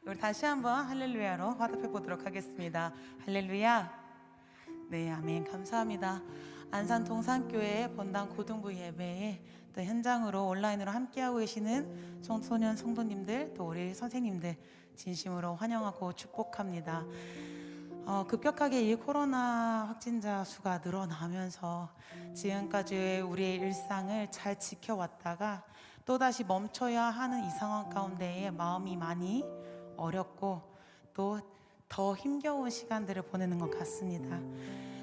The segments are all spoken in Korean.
우리 다시 한번 할렐루야로 화답해 보도록 하겠습니다. 할렐루야. 네, 아멘. 감사합니다. 안산 동산교회 본당 고등부 예배에 또 현장으로 온라인으로 함께하고 계시는 청소년 성도님들, 또 우리 선생님들 진심으로 환영하고 축복합니다. 급격하게 이 코로나 확진자 수가 늘어나면서 지금까지 우리의 일상을 잘 지켜왔다가 또다시 멈춰야 하는 이 상황 가운데에 마음이 많이 어렵고 또 더 힘겨운 시간들을 보내는 것 같습니다.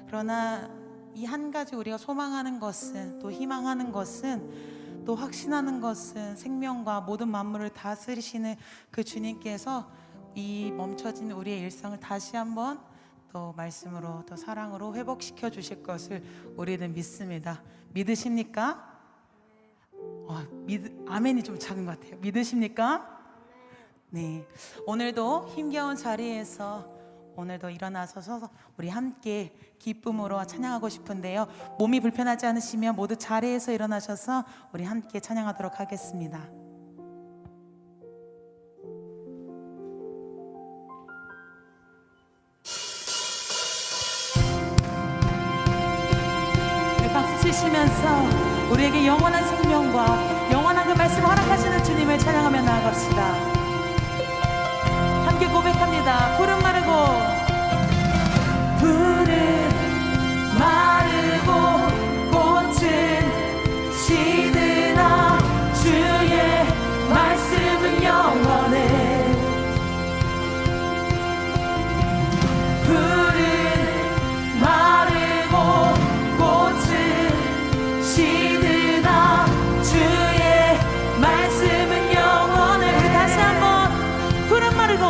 그러나 이 한 가지 우리가 소망하는 것은, 또 희망하는 것은, 또 확신하는 것은 생명과 모든 만물을 다스리시는 그 주님께서 이 멈춰진 우리의 일상을 다시 한번 또 말씀으로 또 사랑으로 회복시켜 주실 것을 우리는 믿습니다. 믿으십니까? 아멘이 좀 작은 것 같아요. 믿으십니까? 네, 오늘도 힘겨운 자리에서 오늘도 일어나서 서서 우리 함께 기쁨으로 찬양하고 싶은데요, 몸이 불편하지 않으시면 모두 자리에서 일어나셔서 우리 함께 찬양하도록 하겠습니다. 우리 박수 치시면서 우리에게 영원한 생명과 영원한 그 말씀을 허락하시는 주님을 찬양하며 나아갑시다. 함께 고백합니다. 푸른 마르고 꽃은 시드나 주의 말씀은 영원해. 푸른 마르고 꽃은 시드나 주의 말씀은 영원해. 우리 다시 한번 푸른 마르고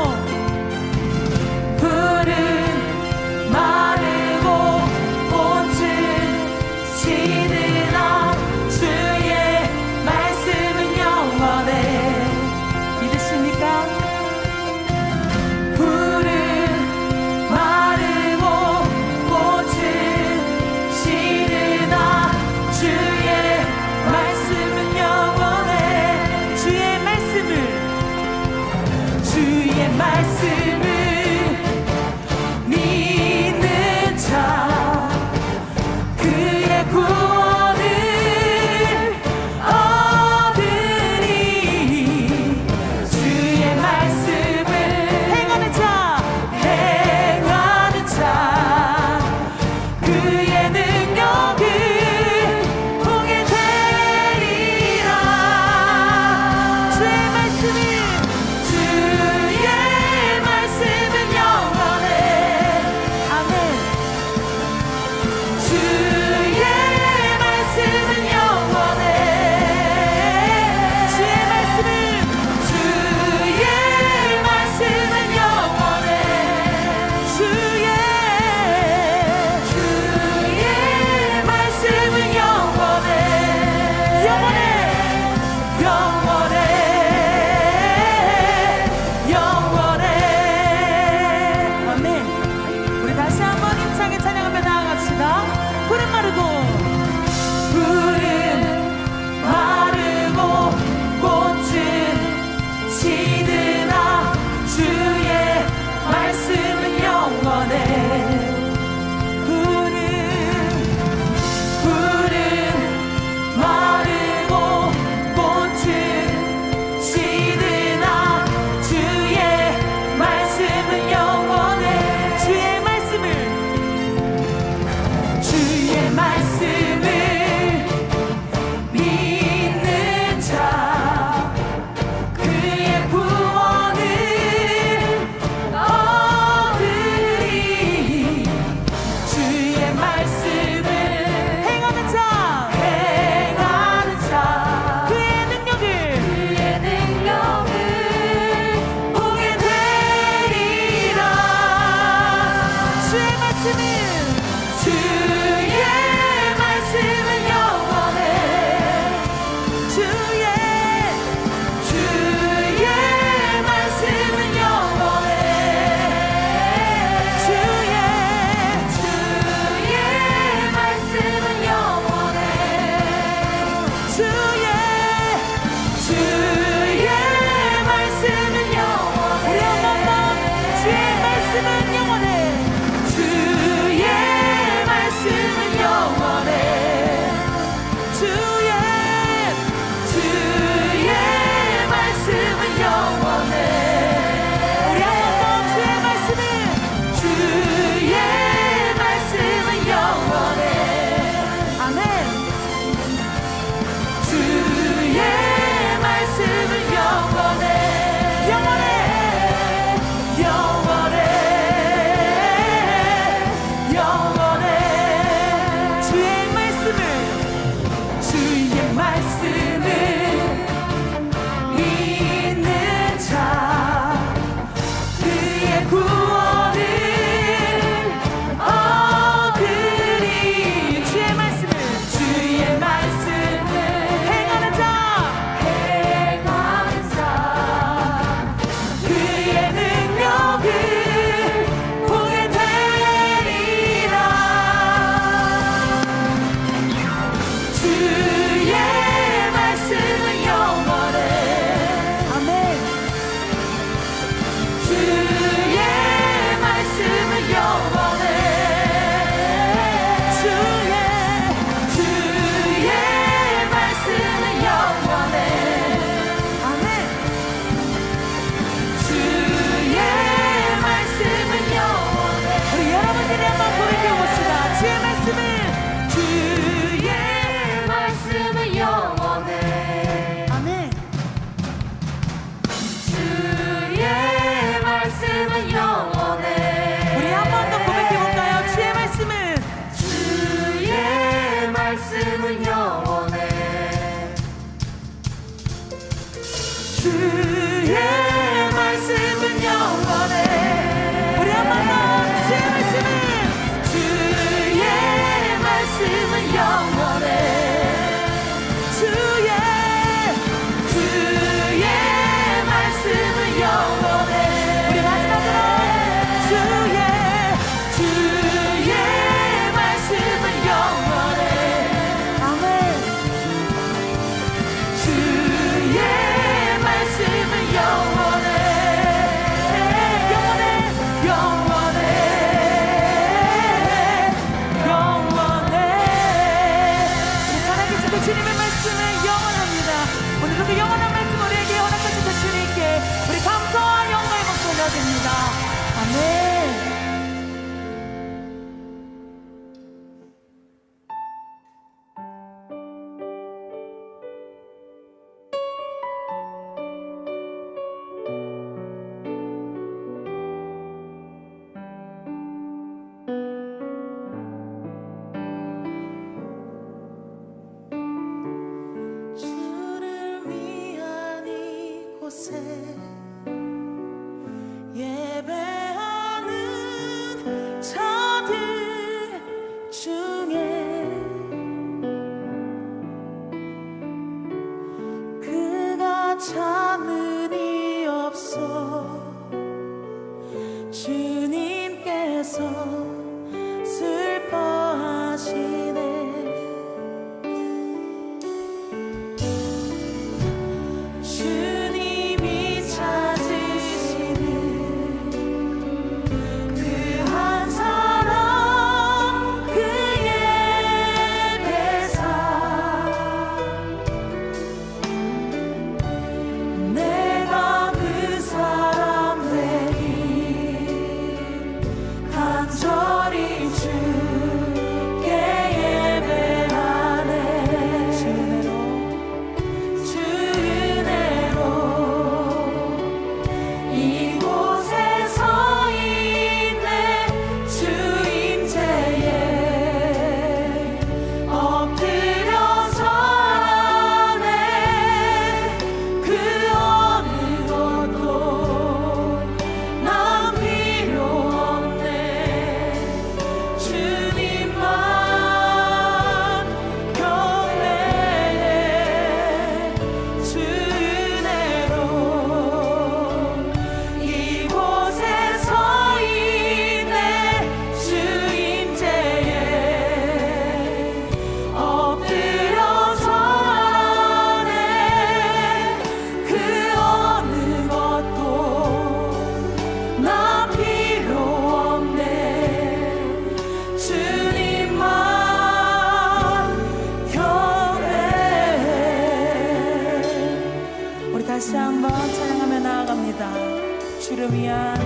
주를 위한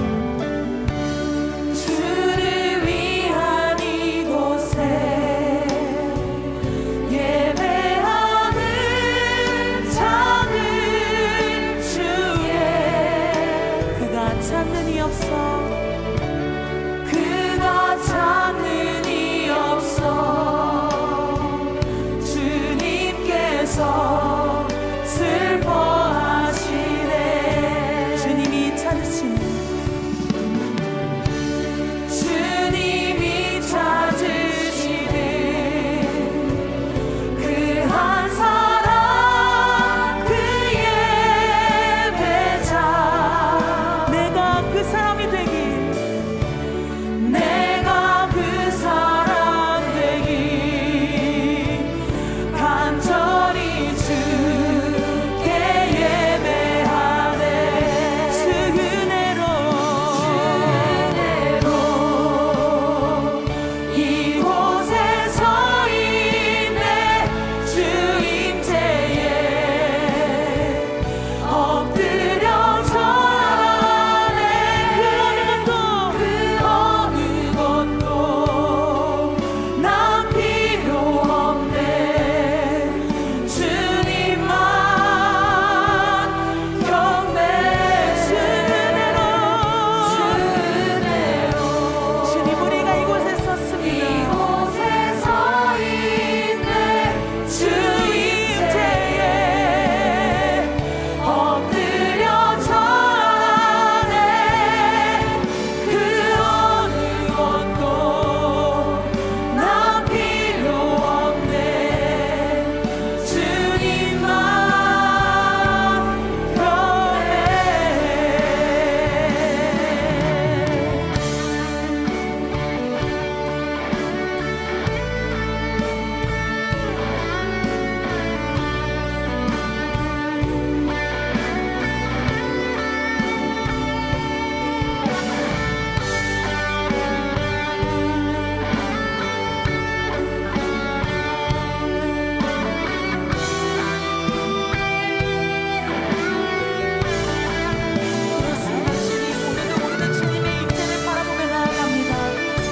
이곳에 예배하는 자들 주의 그가 찾는 이 없어 그가 찾는 이 없어 주님께서 슬퍼하시네 주님이 찾으시는 그 한 사람 그 예배자 내가 그 사람이 되길 내가 그 사람 되길 간절히 주께 예배하네 주 은혜로 이곳에 서 있네 주 임재에 엎드려 절하네 그 어느 것도 난 필요 없네 주님만 경배 주 은혜로 주님 우리가 이곳에 섰습니다 이곳에 서 있네 주 임재에 엎드려 절하네 그 어느 것도 난 필요 없네 주님만 오늘도 우리는 주님의 임재를 바라보며 나아갑니다.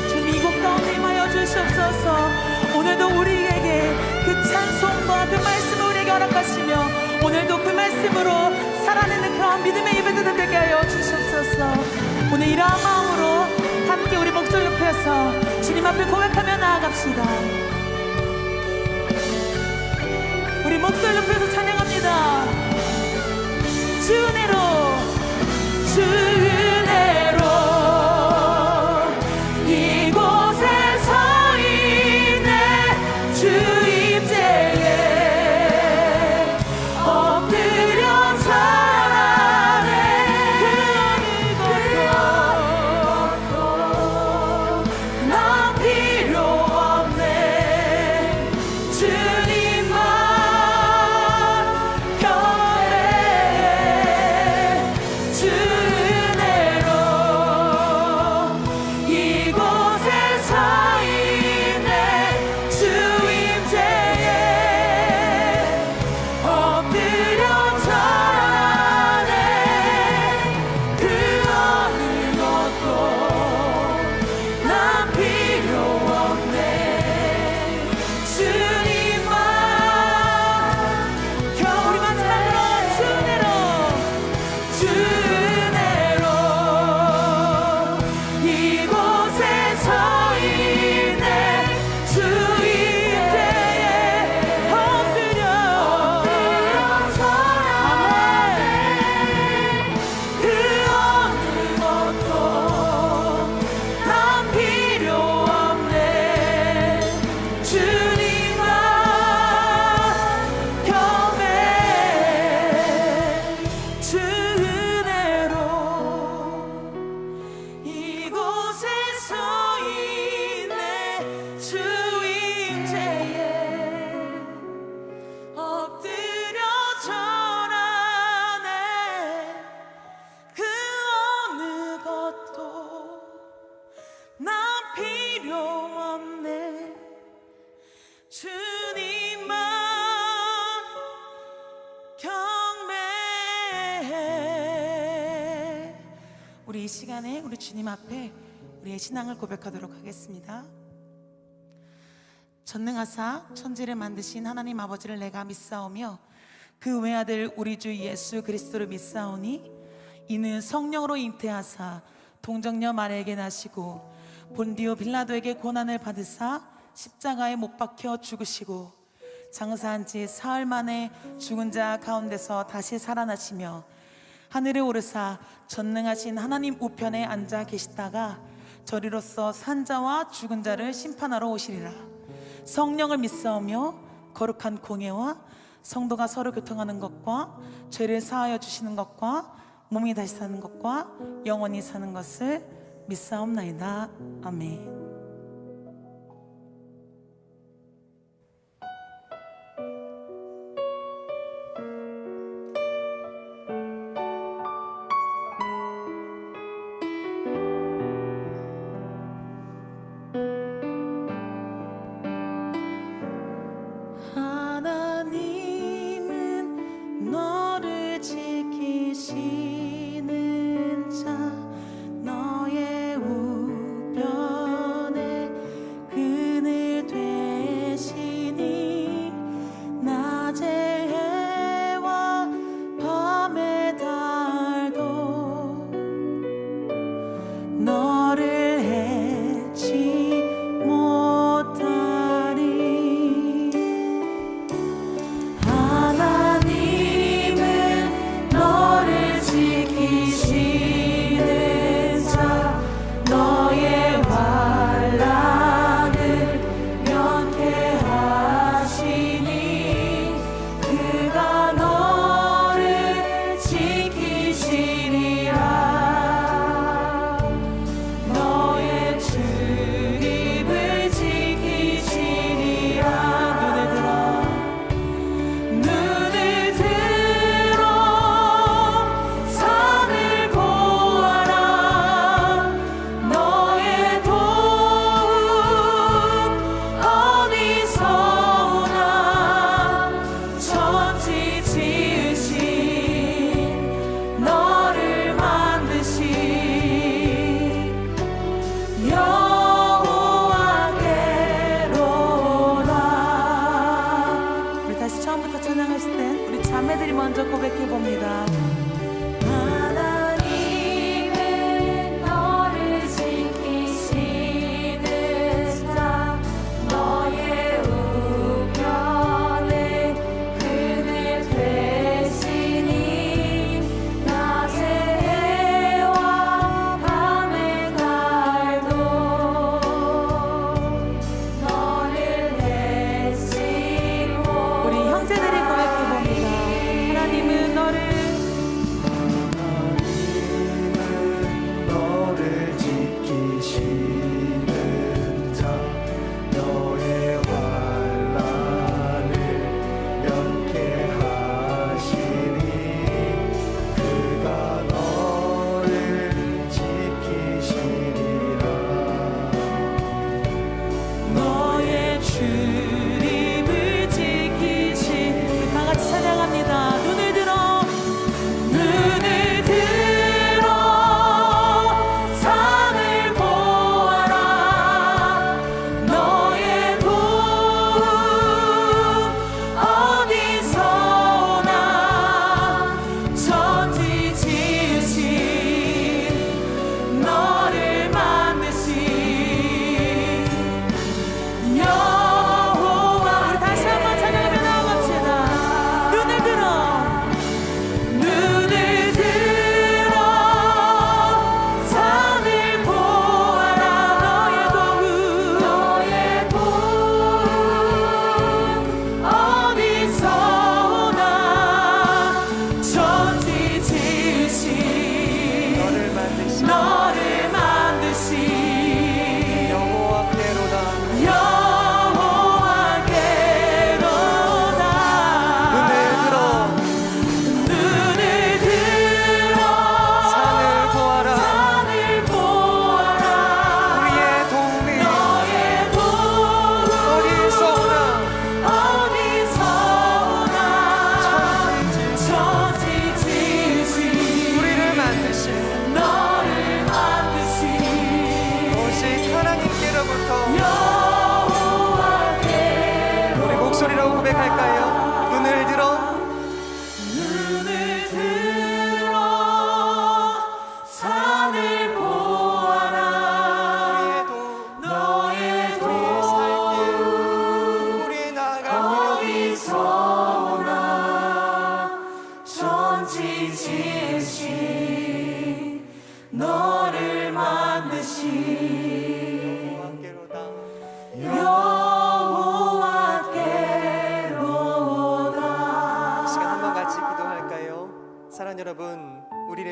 주님 이곳 가운데 임하여 주시옵소서. 오늘도 우리에게 그 찬송과 그 말씀을 우리에게 허락하시며 오늘도 그 말씀으로 살아내는 그런 믿음의 예배들 되게 하여 주시옵소서. 오늘 이러한 마음으로 함께 우리 목소리 높여서 주님 앞에 고백하며 나아갑시다. 우리 목소리 높여서 찬양합니다. 주 은혜로 주 은혜로 이곳에 서 있네 주 임재에 엎드려 절하네 그 어느 것도 난 필요 없네 주님만 경배해 우리 이 시간에 우리 주님 앞에 우리의 신앙을 고백하도록 하겠습니다. 전능하사 천지를 만드신 하나님 아버지를 내가 믿사오며 그 외아들 우리 주 예수 그리스도를 믿사오니 이는 성령으로 잉태하사 동정녀 마리아에게 나시고 본디오 빌라도에게 고난을 받으사 십자가에 못 박혀 죽으시고 장사한 지 사흘 만에 죽은 자 가운데서 다시 살아나시며 하늘에 오르사 전능하신 하나님 우편에 앉아 계시다가 저리로서 산자와 죽은 자를 심판하러 오시리라. 성령을 믿사오며 거룩한 공예와 성도가 서로 교통하는 것과 죄를 사하여 주시는 것과 몸이 다시 사는 것과 영원히 사는 것을 믿사옵나이다. 아멘. 하나님은 너를 지키시는 자 너의 우편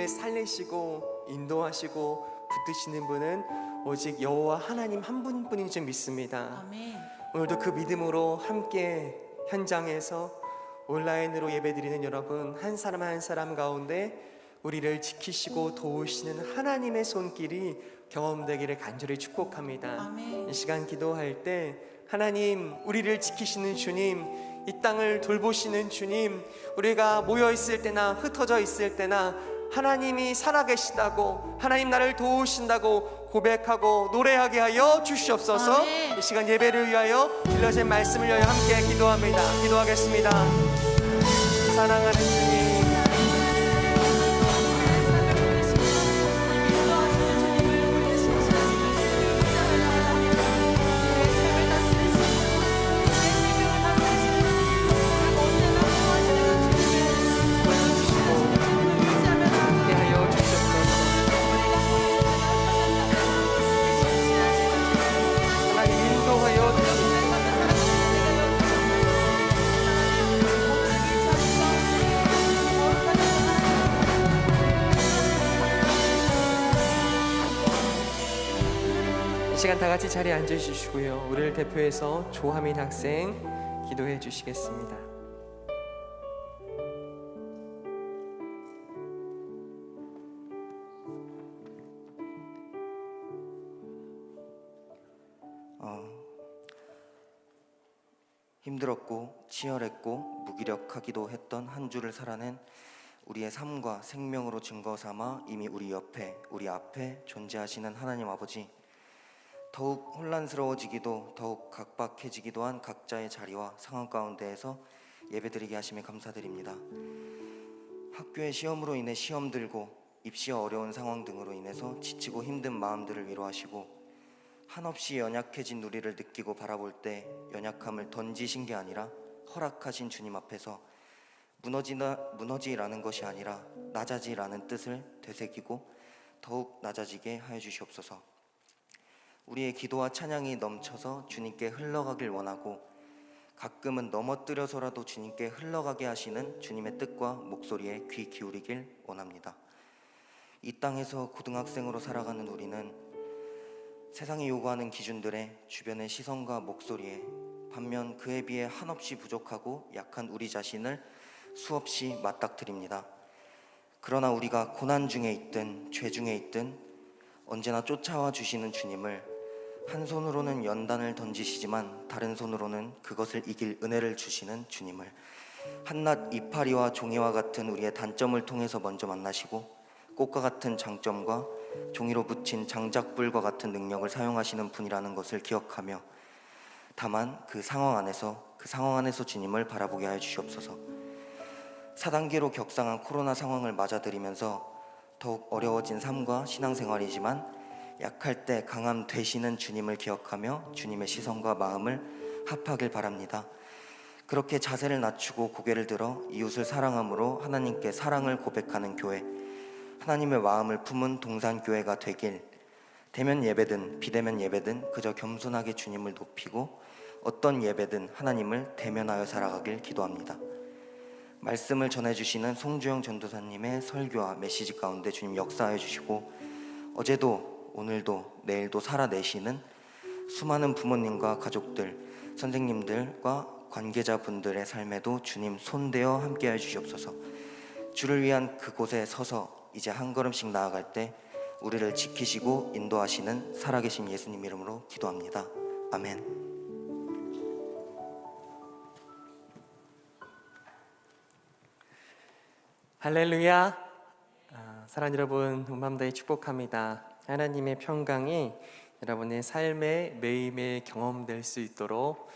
우리를 살리시고 인도하시고 붙드시는 분은 오직 여호와 하나님 한 분뿐인 줄 믿습니다. 아멘. 오늘도 그 믿음으로 함께 현장에서 온라인으로 예배드리는 여러분 한 사람 한 사람 가운데 우리를 지키시고 도우시는 하나님의 손길이 경험되기를 간절히 축복합니다. 아멘. 이 시간 기도할 때 하나님, 우리를 지키시는 주님, 이 땅을 돌보시는 주님, 우리가 모여 있을 때나 흩어져 있을 때나 하나님이 살아계시다고, 하나님 나를 도우신다고 고백하고 노래하게 하여 주시옵소서. 아멘. 이 시간 예배를 위하여 들려진 말씀을 위하여 함께 기도합니다. 기도하겠습니다. 사랑하는 주님, 함께 하여 주시옵소서. 하나님 인도하여 이 시간 다 같이 자리에 앉으시고요. 우리를 대표해서 조하민 학생 기도해 주시겠습니다. 힘들었고 치열했고 무기력하기도 했던 한 주를 살아낸 우리의 삶과 생명으로 증거 삼아 이미 우리 옆에, 우리 앞에 존재하시는 하나님 아버지, 더욱 혼란스러워지기도 더욱 각박해지기도 한 각자의 자리와 상황 가운데에서 예배드리게 하심에 감사드립니다. 학교의 시험으로 인해 시험 들고 입시와 어려운 상황 등으로 인해서 지치고 힘든 마음들을 위로하시고 한없이 연약해진 우리를 느끼고 바라볼 때 연약함을 던지신 게 아니라 허락하신 주님 앞에서 무너지라는 것이 아니라 낮아지라는 뜻을 되새기고 더욱 낮아지게 하여 주시옵소서. 우리의 기도와 찬양이 넘쳐서 주님께 흘러가길 원하고 가끔은 넘어뜨려서라도 주님께 흘러가게 하시는 주님의 뜻과 목소리에 귀 기울이길 원합니다. 이 땅에서 고등학생으로 살아가는 우리는 세상이 요구하는 기준들에 주변의 시선과 목소리에 반면 그에 비해 한없이 부족하고 약한 우리 자신을 수없이 맞닥뜨립니다. 그러나 우리가 고난 중에 있든 죄 중에 있든 언제나 쫓아와 주시는 주님을 한 손으로는 연단을 던지시지만 다른 손으로는 그것을 이길 은혜를 주시는 주님을 한낱 이파리와 종이와 같은 우리의 단점을 통해서 먼저 만나시고 꽃과 같은 장점과 종이로 붙인 장작불과 같은 능력을 사용하시는 분이라는 것을 기억하며 다만 그 상황 안에서 주님을 바라보게 하여 주시옵소서. 4단계로 격상한 코로나 상황을 맞아들이면서 더욱 어려워진 삶과 신앙생활이지만 약할 때 강함 되시는 주님을 기억하며 주님의 시선과 마음을 합하길 바랍니다. 그렇게 자세를 낮추고 고개를 들어 이웃을 사랑함으로 하나님께 사랑을 고백하는 교회, 하나님의 마음을 품은 동산교회가 되길, 대면 예배든 비대면 예배든 그저 겸손하게 주님을 높이고 어떤 예배든 하나님을 대면하여 살아가길 기도합니다. 말씀을 전해주시는 송주영 전도사님의 설교와 메시지 가운데 주님 역사해 주시고 어제도 오늘도 내일도 살아내시는 수많은 부모님과 가족들, 선생님들과 관계자분들의 삶에도 주님 손대어 함께해 주시옵소서. 주를 위한 그곳에 서서 이제 한 걸음씩 나아갈 때 우리를 지키시고 인도하시는 살아계신 예수님 이름으로 기도합니다. 아멘. 할렐루야. 사랑하는 여러분, 온맘다해 축복합니다. 하나님의 평강이 여러분의 삶에 매일매일 경험될 수 있도록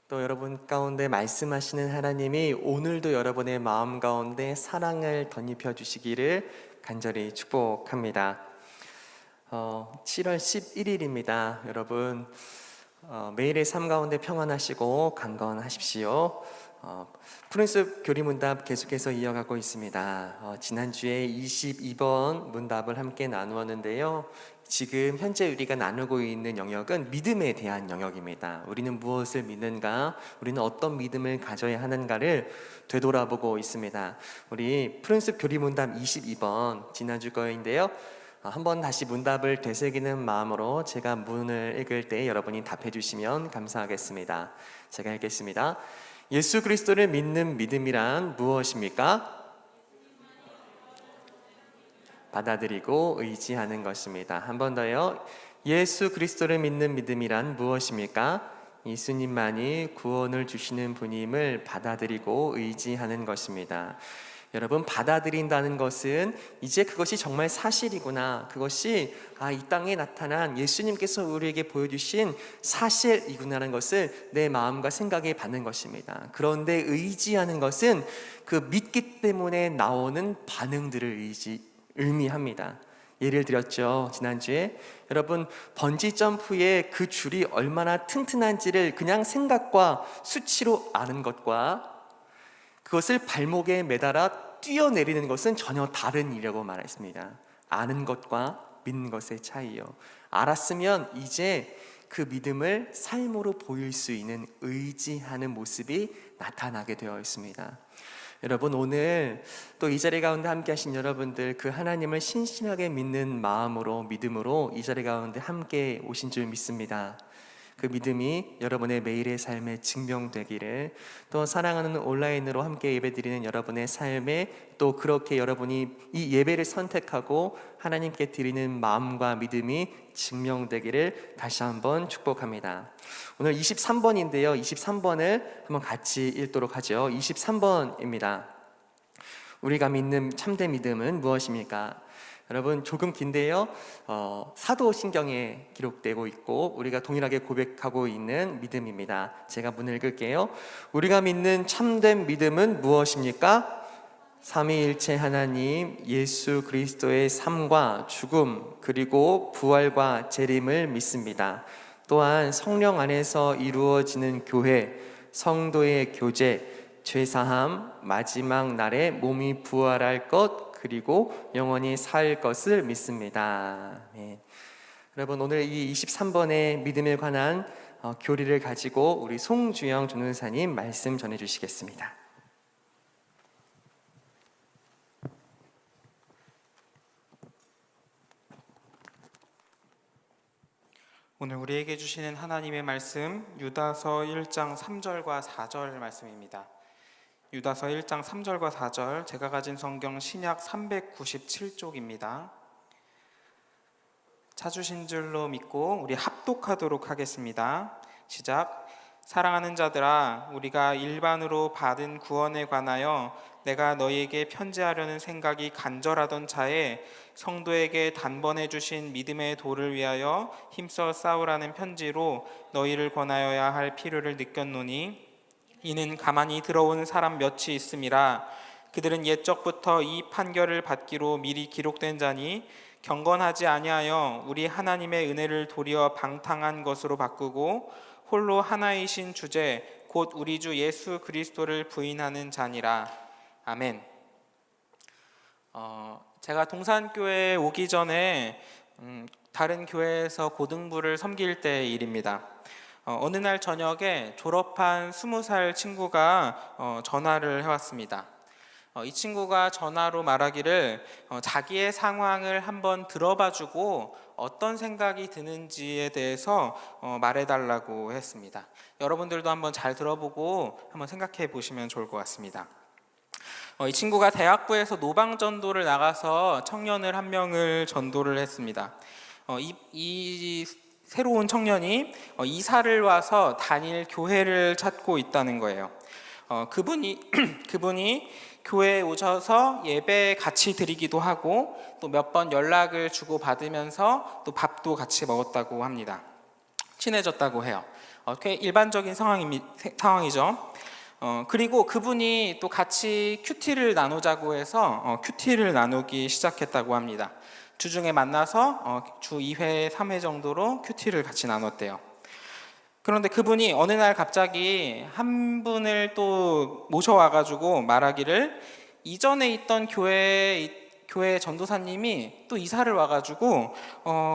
또 여러분 가운데 말씀하시는 하나님이 오늘도 여러분의 마음 가운데 사랑을 덧입혀 주시기를 간절히 축복합니다. 7월 11일입니다. 여러분 매일의 삶 가운데 평안하시고 강건하십시오. 푸른숲 교리문답 계속해서 이어가고 있습니다. 지난주에 22번 문답을 함께 나누었는데요. 지금 현재 우리가 나누고 있는 영역은 믿음에 대한 영역입니다. 우리는 무엇을 믿는가? 우리는 어떤 믿음을 가져야 하는가를 되돌아보고 있습니다. 우리 푸른숲 교리문답 22번 지난주 거인데요. 한번 다시 문답을 되새기는 마음으로 제가 문을 읽을 때 여러분이 답해 주시면 감사하겠습니다. 제가 읽겠습니다. 예수 그리스도를 믿는 믿음이란 무엇입니까? 받아들이고 의지하는 것입니다. 한 번 더요. 예수 그리스도를 믿는 믿음이란 무엇입니까? 예수님만이 구원을 주시는 분임을 받아들이고 의지하는 것입니다. 여러분, 받아들인다는 것은 이제 그것이 정말 사실이구나, 그것이 이 땅에 나타난 예수님께서 우리에게 보여주신 사실이구나라는 것을 내 마음과 생각에 받는 것입니다. 그런데 의지하는 것은 그 믿기 때문에 나오는 반응들을 의미합니다. 예를 들었죠, 지난주에. 여러분, 번지 점프의 그 줄이 얼마나 튼튼한지를 그냥 생각과 수치로 아는 것과 그것을 발목에 매달아 뛰어내리는 것은 전혀 다른 일이라고 말했습니다. 아는 것과 믿는 것의 차이요. 알았으면 이제 그 믿음을 삶으로 보일 수 있는 의지하는 모습이 나타나게 되어 있습니다. 여러분, 오늘 또 이 자리 가운데 함께 하신 여러분들, 그 하나님을 신실하게 믿는 마음으로, 믿음으로 이 자리 가운데 함께 오신 줄 믿습니다. 그 믿음이 여러분의 매일의 삶에 증명되기를, 또 사랑하는 온라인으로 함께 예배드리는 여러분의 삶에 또 그렇게 여러분이 이 예배를 선택하고 하나님께 드리는 마음과 믿음이 증명되기를 다시 한번 축복합니다. 오늘 23번인데요 23번을 한번 같이 읽도록 하죠. 23번입니다. 우리가 믿는 참된 믿음은 무엇입니까? 여러분, 조금 긴데요, 사도신경에 기록되고 있고 우리가 동일하게 고백하고 있는 믿음입니다. 제가 문을 읽을게요. 우리가 믿는 참된 믿음은 무엇입니까? 삼위일체 하나님 예수 그리스도의 삶과 죽음 그리고 부활과 재림을 믿습니다. 또한 성령 안에서 이루어지는 교회, 성도의 교제, 죄사함, 마지막 날에 몸이 부활할 것, 그리고 영원히 살 것을 믿습니다. 네. 여러분, 오늘 이 23번의 믿음에 관한 교리를 가지고 우리 송주영 전도사님 말씀 전해주시겠습니다. 오늘 우리에게 주시는 하나님의 말씀, 유다서 1장 3절과 4절 말씀입니다. 유다서 1장 3절과 4절, 제가 가진 성경 신약 397쪽입니다. 찾으신 줄로 믿고 우리 합독하도록 하겠습니다. 시작. 사랑하는 자들아, 우리가 일반으로 받은 구원에 관하여 내가 너희에게 편지하려는 생각이 간절하던 차에 성도에게 단번에 주신 믿음의 도를 위하여 힘써 싸우라는 편지로 너희를 권하여야 할 필요를 느꼈노니, 이는 가만히 들어온 사람 몇이 있음이라. 그들은 옛적부터 이 판결을 받기로 미리 기록된 자니 경건하지 아니하여 우리 하나님의 은혜를 도리어 방탕한 것으로 바꾸고 홀로 하나이신 주제 곧 우리 주 예수 그리스도를 부인하는 자니라. 아멘. 제가 동산교회에 오기 전에 다른 교회에서 고등부를 섬길 때의 일입니다. 어느 날 저녁에 졸업한 20살 친구가 전화를 해왔습니다. 이 친구가 전화로 말하기를 자기의 상황을 한번 들어봐주고 어떤 생각이 드는지에 대해서 말해달라고 했습니다. 여러분들도 한번 잘 들어보고 한번 생각해 보시면 좋을 것 같습니다. 이 친구가 대학부에서 노방전도를 나가서 청년을 한 명을 전도를 했습니다. 이 새로운 청년이 이사를 와서 다닐 교회를 찾고 있다는 거예요. 그분이 교회에 오셔서 예배 같이 드리기도 하고 또 몇 번 연락을 주고 받으면서 또 밥도 같이 먹었다고 합니다. 친해졌다고 해요. 꽤 일반적인 상황이죠. 그리고 그분이 또 같이 큐티를 나누자고 해서 큐티를 나누기 시작했다고 합니다. 주중에 만나서 주 2회, 3회 정도로 큐티를 같이 나눴대요. 그런데 그분이 어느 날 갑자기 한 분을 또 모셔와가지고 말하기를, 이전에 있던 교회 전도사님이 또 이사를 와가지고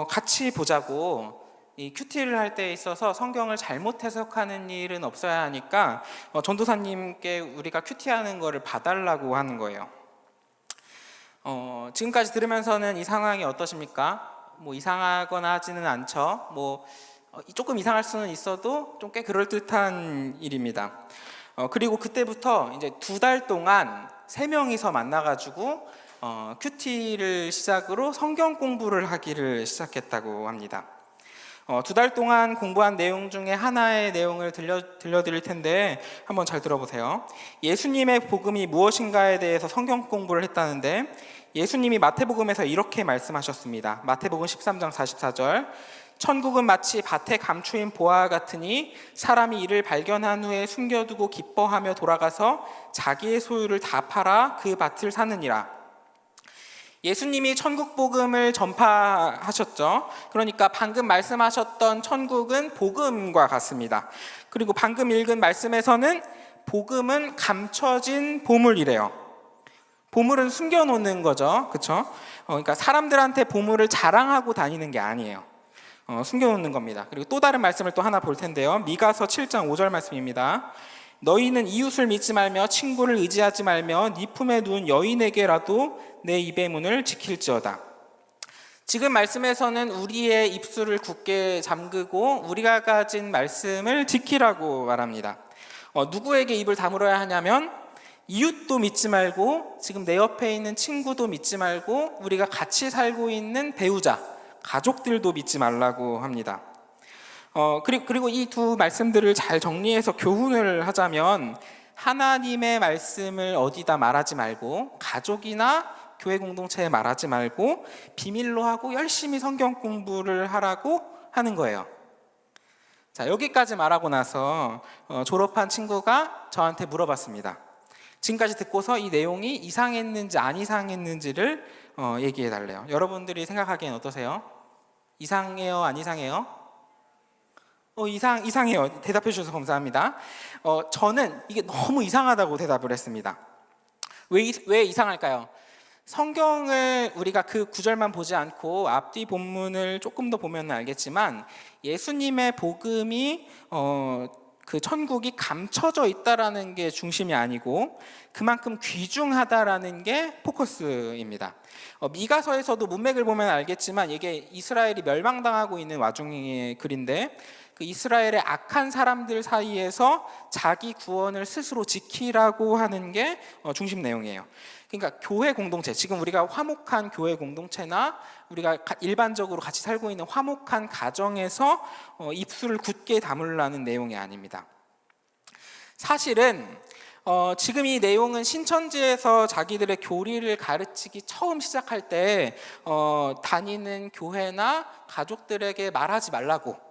같이 보자고, 이 큐티를 할 때 있어서 성경을 잘못 해석하는 일은 없어야 하니까 전도사님께 우리가 큐티하는 거를 봐달라고 하는 거예요. 지금까지 들으면서는 이 상황이 어떠십니까? 뭐 이상하거나 하지는 않죠. 뭐 조금 이상할 수는 있어도 좀 꽤 그럴듯한 일입니다. 그리고 그때부터 이제 2달 동안 3명이서 만나가지고 큐티를 시작으로 성경 공부를 하기를 시작했다고 합니다. 2달 동안 공부한 내용 중에 하나의 내용을 들려드릴 텐데 한번 잘 들어보세요. 예수님의 복음이 무엇인가에 대해서 성경 공부를 했다는데, 예수님이 마태복음에서 이렇게 말씀하셨습니다. 마태복음 13장 44절, 천국은 마치 밭에 감추인 보화 같으니 사람이 이를 발견한 후에 숨겨두고 기뻐하며 돌아가서 자기의 소유를 다 팔아 그 밭을 사느니라. 예수님이 천국 복음을 전파하셨죠. 그러니까 방금 말씀하셨던 천국은 복음과 같습니다. 그리고 방금 읽은 말씀에서는 복음은 감춰진 보물이래요. 보물은 숨겨놓는 거죠, 그렇죠? 그러니까 사람들한테 보물을 자랑하고 다니는 게 아니에요. 숨겨놓는 겁니다. 그리고 또 다른 말씀을 또 하나 볼 텐데요. 미가서 7장 5절 말씀입니다. 너희는 이웃을 믿지 말며 친구를 의지하지 말며 네 품에 누운 여인에게라도 내 입의 문을 지킬지어다. 지금 말씀에서는 우리의 입술을 굳게 잠그고 우리가 가진 말씀을 지키라고 말합니다. 누구에게 입을 다물어야 하냐면 이웃도 믿지 말고 지금 내 옆에 있는 친구도 믿지 말고 우리가 같이 살고 있는 배우자, 가족들도 믿지 말라고 합니다. 그리고 이 두 말씀들을 잘 정리해서 교훈을 하자면, 하나님의 말씀을 어디다 말하지 말고 가족이나 교회 공동체에 말하지 말고 비밀로 하고 열심히 성경 공부를 하라고 하는 거예요. 자, 여기까지 말하고 나서 졸업한 친구가 저한테 물어봤습니다. 지금까지 듣고서 이 내용이 이상했는지 안 이상했는지를 얘기해 달래요. 여러분들이 생각하기엔 어떠세요? 이상해요, 안 이상해요? 이상해요. 대답해 주셔서 감사합니다. 저는 이게 너무 이상하다고 대답을 했습니다. 왜 이상할까요? 성경을 우리가 그 구절만 보지 않고 앞뒤 본문을 조금 더 보면 알겠지만, 예수님의 복음이 그 천국이 감춰져 있다라는 게 중심이 아니고 그만큼 귀중하다라는 게 포커스입니다. 미가서에서도 문맥을 보면 알겠지만 이게 이스라엘이 멸망당하고 있는 와중의 글인데, 그 이스라엘의 악한 사람들 사이에서 자기 구원을 스스로 지키라고 하는 게 중심 내용이에요. 그러니까 교회 공동체, 지금 우리가 화목한 교회 공동체나 우리가 일반적으로 같이 살고 있는 화목한 가정에서 입술을 굳게 다물라는 내용이 아닙니다. 사실은 지금 이 내용은 신천지에서 자기들의 교리를 가르치기 처음 시작할 때 다니는 교회나 가족들에게 말하지 말라고,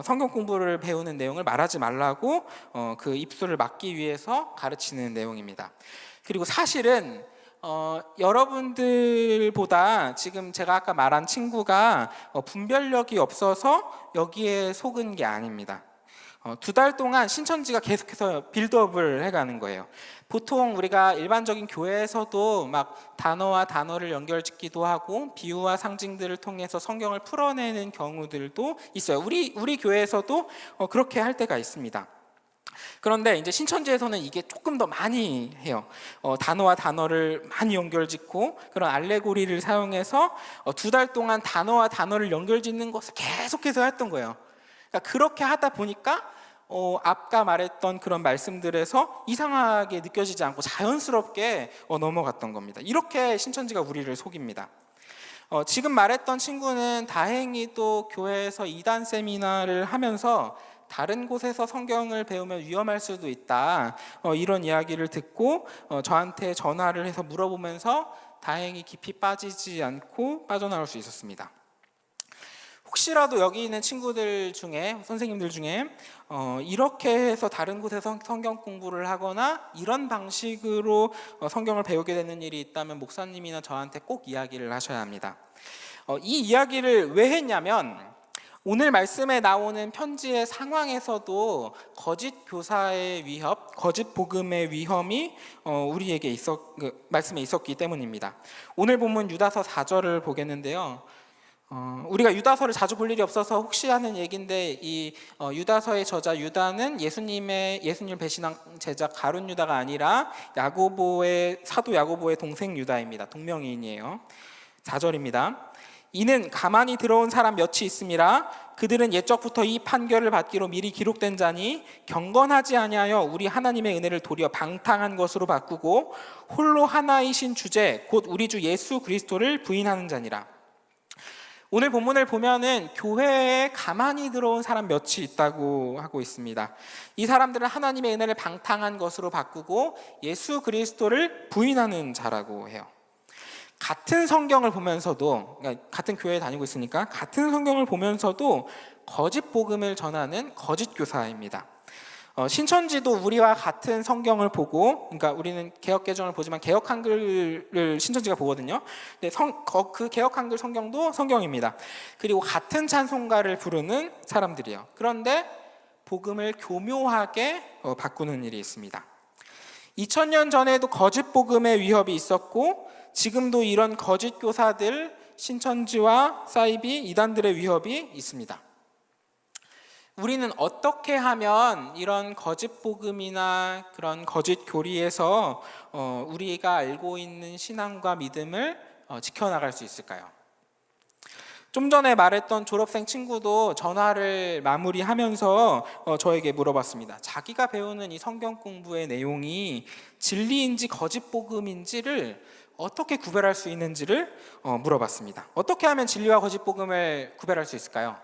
성경 공부를 배우는 내용을 말하지 말라고 그 입술을 막기 위해서 가르치는 내용입니다. 그리고 사실은 여러분들보다 지금 제가 아까 말한 친구가 분별력이 없어서 여기에 속은 게 아닙니다. 2달 동안 신천지가 계속해서 빌드업을 해가는 거예요. 보통 우리가 일반적인 교회에서도 막 단어와 단어를 연결짓기도 하고 비유와 상징들을 통해서 성경을 풀어내는 경우들도 있어요. 우리 교회에서도 그렇게 할 때가 있습니다. 그런데 이제 신천지에서는 이게 조금 더 많이 해요. 단어와 단어를 많이 연결짓고 그런 알레고리를 사용해서 2달 동안 단어와 단어를 연결짓는 것을 계속해서 했던 거예요. 그러니까 그렇게 하다 보니까 아까 말했던 그런 말씀들에서 이상하게 느껴지지 않고 자연스럽게 넘어갔던 겁니다. 이렇게 신천지가 우리를 속입니다. 지금 말했던 친구는 다행히 또 교회에서 이단 세미나를 하면서 다른 곳에서 성경을 배우면 위험할 수도 있다, 이런 이야기를 듣고 저한테 전화를 해서 물어보면서 다행히 깊이 빠지지 않고 빠져나올 수 있었습니다. 혹시라도 여기 있는 친구들 중에, 선생님들 중에 이렇게 해서 다른 곳에서 성경 공부를 하거나 이런 방식으로 성경을 배우게 되는 일이 있다면 목사님이나 저한테 꼭 이야기를 하셔야 합니다. 이 이야기를 왜 했냐면, 오늘 말씀에 나오는 편지의 상황에서도 거짓 교사의 위협, 거짓 복음의 위험이 우리에게 말씀에 있었기 때문입니다. 오늘 본문 유다서 4절을 보겠는데요. 우리가 유다서를 자주 볼 일이 없어서 혹시 하는 얘기인데, 이 유다서의 저자 유다는 예수님을 배신한 제자 가룟 유다가 아니라 사도 야고보의 동생 유다입니다. 동명이인이에요. 4절입니다. 이는 가만히 들어온 사람 몇이 있음이라. 그들은 옛적부터 이 판결을 받기로 미리 기록된 자니 경건하지 아니하여 우리 하나님의 은혜를 도리어 방탕한 것으로 바꾸고 홀로 하나이신 주제 곧 우리 주 예수 그리스도를 부인하는 자니라. 오늘 본문을 보면은 교회에 가만히 들어온 사람 몇이 있다고 하고 있습니다. 이 사람들은 하나님의 은혜를 방탕한 것으로 바꾸고 예수 그리스도를 부인하는 자라고 해요. 같은 성경을 보면서도, 그러니까 같은 교회에 다니고 있으니까 같은 성경을 보면서도 거짓 복음을 전하는 거짓 교사입니다. 신천지도 우리와 같은 성경을 보고, 그러니까 우리는 개역 개정을 보지만 개역 한글을 신천지가 보거든요. 근데 그 개역 한글 성경도 성경입니다. 그리고 같은 찬송가를 부르는 사람들이에요. 그런데 복음을 교묘하게 바꾸는 일이 있습니다. 2000년 전에도 거짓 복음의 위협이 있었고, 지금도 이런 거짓 교사들, 신천지와 사이비, 이단들의 위협이 있습니다. 우리는 어떻게 하면 이런 거짓 복음이나 그런 거짓 교리에서 우리가 알고 있는 신앙과 믿음을 지켜나갈 수 있을까요? 좀 전에 말했던 졸업생 친구도 전화를 마무리하면서 저에게 물어봤습니다. 자기가 배우는 이 성경 공부의 내용이 진리인지 거짓 복음인지를 어떻게 구별할 수 있는지를 물어봤습니다. 어떻게 하면 진리와 거짓 복음을 구별할 수 있을까요?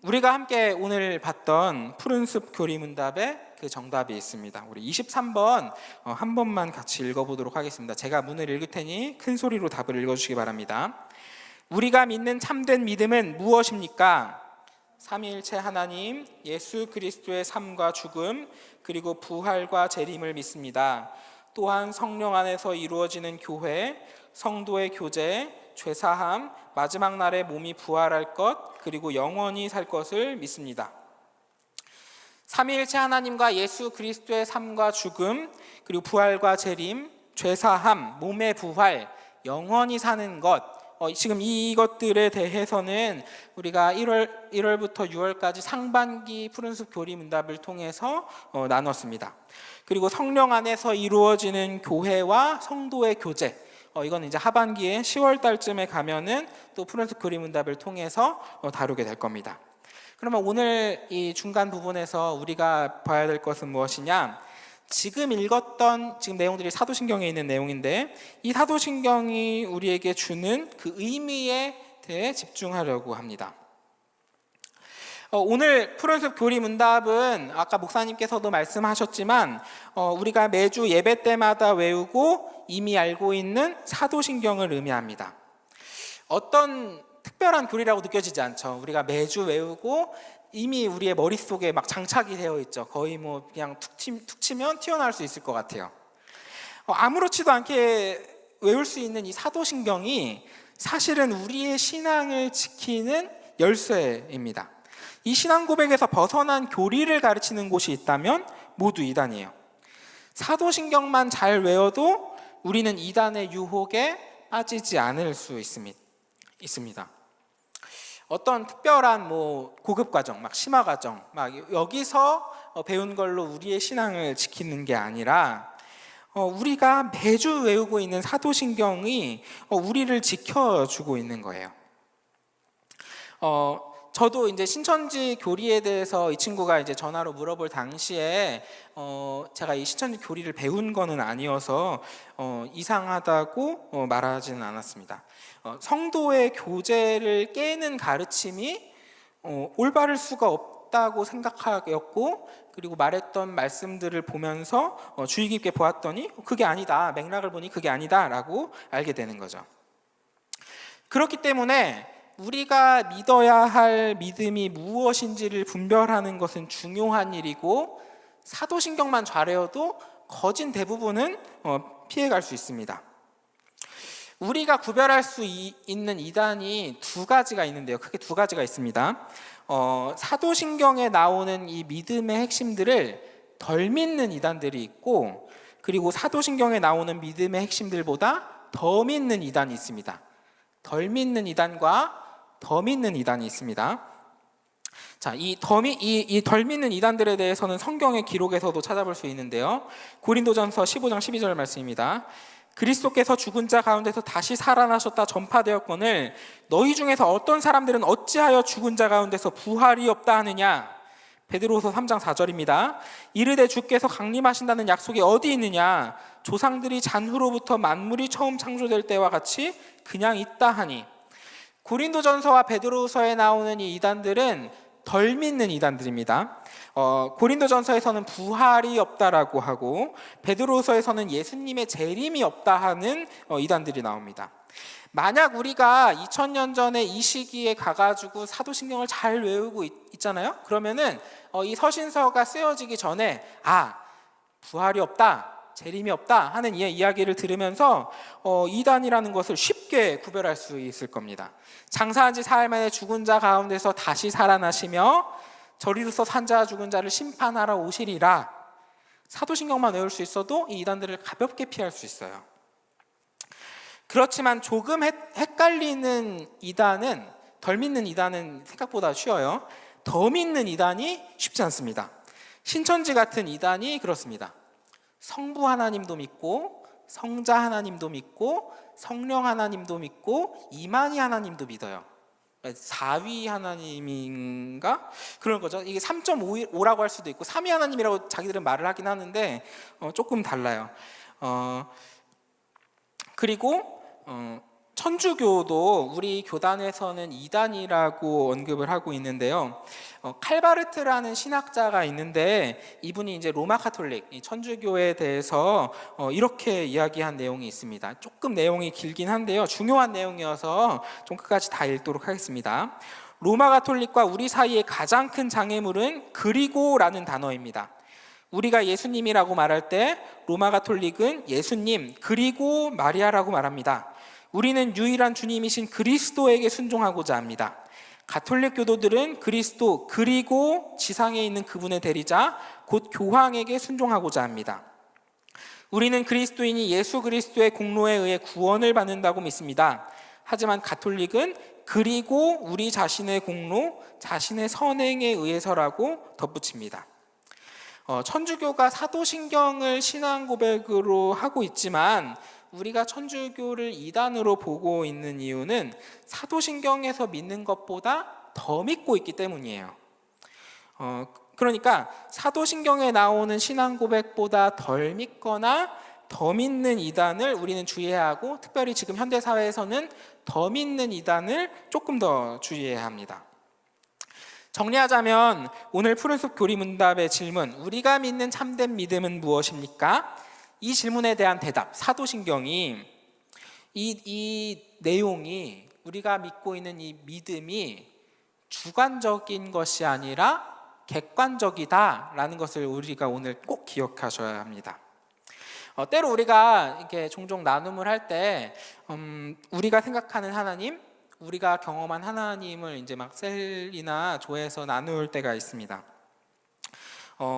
우리가 함께 오늘 봤던 푸른숲 교리문답에 그 정답이 있습니다. 우리 23번 한 번만 같이 읽어보도록 하겠습니다. 제가 문을 읽을 테니 큰 소리로 답을 읽어주시기 바랍니다. 우리가 믿는 참된 믿음은 무엇입니까? 삼위일체 하나님, 예수 그리스도의 삶과 죽음, 그리고 부활과 재림을 믿습니다. 또한 성령 안에서 이루어지는 교회, 성도의 교제, 죄사함, 마지막 날에 몸이 부활할 것, 그리고 영원히 살 것을 믿습니다. 삼위일체 하나님과 예수 그리스도의 삶과 죽음, 그리고 부활과 재림, 죄사함, 몸의 부활, 영원히 사는 것, 지금 이것들에 대해서는 우리가 1월부터 6월까지 상반기 푸른숲 교리문답을 통해서 나눴습니다. 그리고 성령 안에서 이루어지는 교회와 성도의 교제, 이건 이제 하반기에 10월 달쯤에 가면은 또 푸른숲 교리문답을 통해서 다루게 될 겁니다. 그러면 오늘 이 중간 부분에서 우리가 봐야 될 것은 무엇이냐? 지금 읽었던 지금 내용들이 사도신경에 있는 내용인데, 이 사도신경이 우리에게 주는 그 의미에 대해 집중하려고 합니다. 오늘 푸른숲 교리문답은 아까 목사님께서도 말씀하셨지만 우리가 매주 예배 때마다 외우고 이미 알고 있는 사도신경을 의미합니다. 어떤 특별한 교리라고 느껴지지 않죠. 우리가 매주 외우고 이미 우리의 머릿속에 막 장착이 되어 있죠. 거의 뭐 그냥 툭 치면 튀어나올 수 있을 것 같아요. 아무렇지도 않게 외울 수 있는 이 사도신경이 사실은 우리의 신앙을 지키는 열쇠입니다. 이 신앙 고백에서 벗어난 교리를 가르치는 곳이 있다면 모두 이단이에요. 사도신경만 잘 외워도 우리는 이단의 유혹에 빠지지 않을 수 있습니다. 어떤 특별한 고급 과정, 막 심화 과정, 막 여기서 배운 걸로 우리의 신앙을 지키는 게 아니라 우리가 매주 외우고 있는 사도신경이 우리를 지켜주고 있는 거예요. 저도 이제 신천지 교리에 대해서 이 친구가 이제 전화로 물어볼 당시에 제가 이 신천지 교리를 배운 거는 아니어서 이상하다고 말하지는 않았습니다. 성도의 교제를 깨는 가르침이 올바를 수가 없다고 생각하였고, 그리고 말했던 말씀들을 보면서 주의 깊게 보았더니 그게 아니다, 맥락을 보니 그게 아니다라고 알게 되는 거죠. 그렇기 때문에 우리가 믿어야 할 믿음이 무엇인지를 분별하는 것은 중요한 일이고, 사도신경만 잘 외워도 거진 대부분은 피해갈 수 있습니다. 우리가 구별할 수 있는 이단이 두 가지가 있는데요. 크게 두 가지가 있습니다. 사도신경에 나오는 이 믿음의 핵심들을 덜 믿는 이단들이 있고, 그리고 사도신경에 나오는 믿음의 핵심들보다 더 믿는 이단이 있습니다. 덜 믿는 이단과 더 믿는 이단이 있습니다. 자, 이 덜 믿는 이단들에 대해서는 성경의 기록에서도 찾아볼 수 있는데요. 고린도전서 15장 12절 말씀입니다. 그리스도께서 죽은 자 가운데서 다시 살아나셨다 전파되었거늘 너희 중에서 어떤 사람들은 어찌하여 죽은 자 가운데서 부활이 없다 하느냐. 베드로후서 3장 4절입니다. 이르되 주께서 강림하신다는 약속이 어디 있느냐. 조상들이 잔후로부터 만물이 처음 창조될 때와 같이 그냥 있다 하니. 고린도전서와 베드로후서에 나오는 이 이단들은 덜 믿는 이단들입니다. 고린도전서에서는 부활이 없다라고 하고, 베드로후서에서는 예수님의 재림이 없다 하는 이단들이 나옵니다. 만약 우리가 2000년 전에 이 시기에 가가지고 사도신경을 잘 외우고 있잖아요. 그러면은 이 서신서가 쓰여지기 전에 부활이 없다, 재림이 없다 하는 이야기를 들으면서 이단이라는 것을 쉽게 구별할 수 있을 겁니다. 장사한 지 사흘 만에 죽은 자 가운데서 다시 살아나시며 저리로서 산 자와 죽은 자를 심판하러 오시리라. 사도신경만 외울 수 있어도 이 이단들을 가볍게 피할 수 있어요. 그렇지만 조금 헷갈리는 이단은, 덜 믿는 이단은 생각보다 쉬워요. 더 믿는 이단이 쉽지 않습니다. 신천지 같은 이단이 그렇습니다. 성부 하나님도 믿고, 성자 하나님도 믿고, 성령 하나님도 믿고, 이만희 하나님도 믿어요. 4위 하나님인가? 그런 거죠. 이게 3.5라고 할 수도 있고 3위 하나님이라고 자기들은 말을 하긴 하는데 조금 달라요. 그리고 천주교도 우리 교단에서는 이단이라고 언급을 하고 있는데요. 칼바르트라는 신학자가 있는데 이분이 이제 로마 카톨릭, 천주교에 대해서 이렇게 이야기한 내용이 있습니다. 조금 내용이 길긴 한데요. 중요한 내용이어서 좀 끝까지 다 읽도록 하겠습니다. 로마 가톨릭과 우리 사이의 가장 큰 장애물은 그리고라는 단어입니다. 우리가 예수님이라고 말할 때 로마 가톨릭은 예수님 그리고 마리아라고 말합니다. 우리는 유일한 주님이신 그리스도에게 순종하고자 합니다. 가톨릭 교도들은 그리스도 그리고 지상에 있는 그분의 대리자 곧 교황에게 순종하고자 합니다. 우리는 그리스도인이 예수 그리스도의 공로에 의해 구원을 받는다고 믿습니다. 하지만 가톨릭은 그리고 우리 자신의 공로, 자신의 선행에 의해서라고 덧붙입니다. 천주교가 사도신경을 신앙 고백으로 하고 있지만 우리가 천주교를 이단으로 보고 있는 이유는 사도신경에서 믿는 것보다 더 믿고 있기 때문이에요. 그러니까 사도신경에 나오는 신앙 고백보다 덜 믿거나 더 믿는 이단을 우리는 주의해야 하고, 특별히 지금 현대 사회에서는 더 믿는 이단을 조금 더 주의해야 합니다. 정리하자면 오늘 푸른숲 교리문답의 질문, 우리가 믿는 참된 믿음은 무엇입니까? 이 질문에 대한 대답, 사도신경이 이 내용이, 우리가 믿고 있는 이 믿음이 주관적인 것이 아니라 객관적이다라는 것을 우리가 오늘 꼭 기억하셔야 합니다. 때로 우리가 이렇게 종종 나눔을 할 때 우리가 생각하는 하나님, 우리가 경험한 하나님을 이제 막 셀이나 조에서 나눌 때가 있습니다.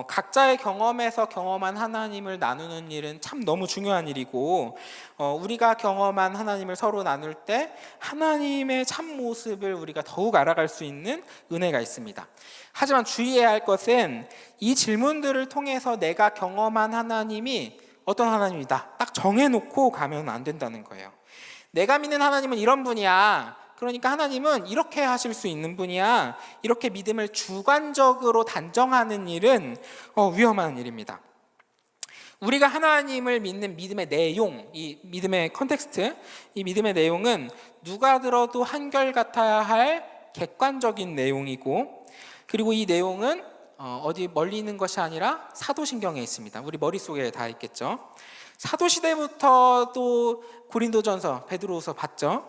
각자의 경험에서 경험한 하나님을 나누는 일은 참 너무 중요한 일이고, 우리가 경험한 하나님을 서로 나눌 때 하나님의 참 모습을 우리가 더욱 알아갈 수 있는 은혜가 있습니다. 하지만 주의해야 할 것은 이 질문들을 통해서 내가 경험한 하나님이 어떤 하나님이다 딱 정해놓고 가면 안 된다는 거예요. 내가 믿는 하나님은 이런 분이야, 그러니까 하나님은 이렇게 하실 수 있는 분이야, 이렇게 믿음을 주관적으로 단정하는 일은 위험한 일입니다. 우리가 하나님을 믿는 믿음의 내용, 이 믿음의 컨텍스트, 이 믿음의 내용은 누가 들어도 한결같아야 할 객관적인 내용이고, 그리고 이 내용은 어디 멀리 있는 것이 아니라 사도신경에 있습니다. 우리 머릿속에 다 있겠죠. 사도시대부터도 고린도전서, 베드로후서 봤죠.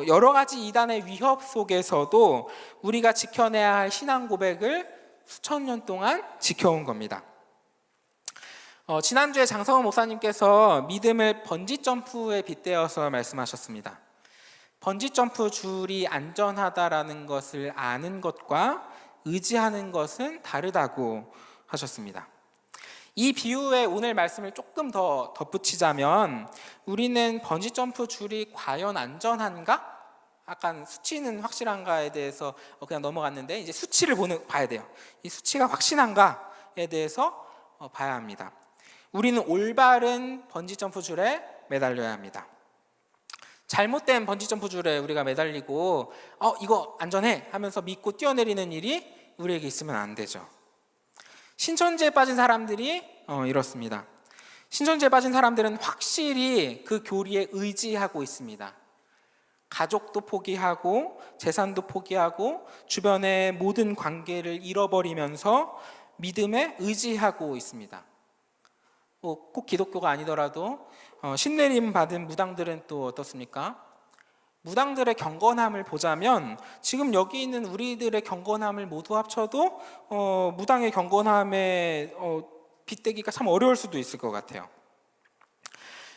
여러 가지 이단의 위협 속에서도 우리가 지켜내야 할 신앙 고백을 수천 년 동안 지켜온 겁니다. 지난주에 장성호 목사님께서 믿음을 번지점프에 빗대어서 말씀하셨습니다. 번지점프 줄이 안전하다라는 것을 아는 것과 의지하는 것은 다르다고 하셨습니다. 이 비유에 오늘 말씀을 조금 더 덧붙이자면 우리는 번지점프 줄이 과연 안전한가? 약간 수치는 확실한가에 대해서 그냥 넘어갔는데 이제 수치를 봐야 돼요. 이 수치가 확실한가에 대해서 봐야 합니다. 우리는 올바른 번지점프 줄에 매달려야 합니다. 잘못된 번지점프 줄에 우리가 매달리고 이거 안전해 하면서 믿고 뛰어내리는 일이 우리에게 있으면 안 되죠. 신천지에 빠진 사람들이 이렇습니다. 신천지에 빠진 사람들은 확실히 그 교리에 의지하고 있습니다. 가족도 포기하고 재산도 포기하고 주변의 모든 관계를 잃어버리면서 믿음에 의지하고 있습니다. 꼭 기독교가 아니더라도 신내림 받은 무당들은 또 어떻습니까? 무당들의 경건함을 보자면 지금 여기 있는 우리들의 경건함을 모두 합쳐도 무당의 경건함에 빗대기가 참 어려울 수도 있을 것 같아요.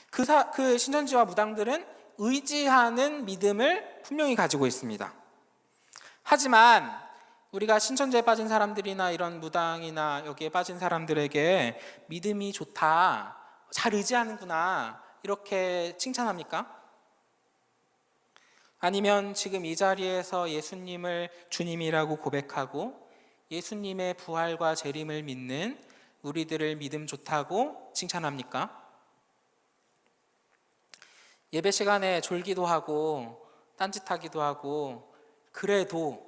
그 신천지와 무당들은 의지하는 믿음을 분명히 가지고 있습니다. 하지만 우리가 신천지에 빠진 사람들이나 이런 무당이나 여기에 빠진 사람들에게 믿음이 좋다, 잘 의지하는구나 이렇게 칭찬합니까? 아니면 지금 이 자리에서 예수님을 주님이라고 고백하고 예수님의 부활과 재림을 믿는 우리들을 믿음 좋다고 칭찬합니까? 예배 시간에 졸기도 하고 딴짓하기도 하고 그래도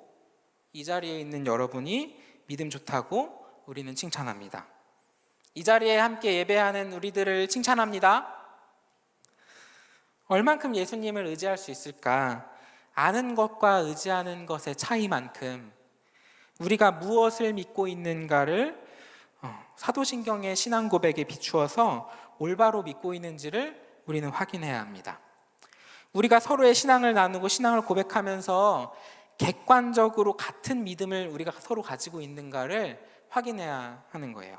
이 자리에 있는 여러분이 믿음 좋다고 우리는 칭찬합니다. 이 자리에 함께 예배하는 우리들을 칭찬합니다. 얼만큼 예수님을 의지할 수 있을까? 아는 것과 의지하는 것의 차이만큼 우리가 무엇을 믿고 있는가를 사도신경의 신앙 고백에 비추어서 올바로 믿고 있는지를 우리는 확인해야 합니다. 우리가 서로의 신앙을 나누고 신앙을 고백하면서 객관적으로 같은 믿음을 우리가 서로 가지고 있는가를 확인해야 하는 거예요.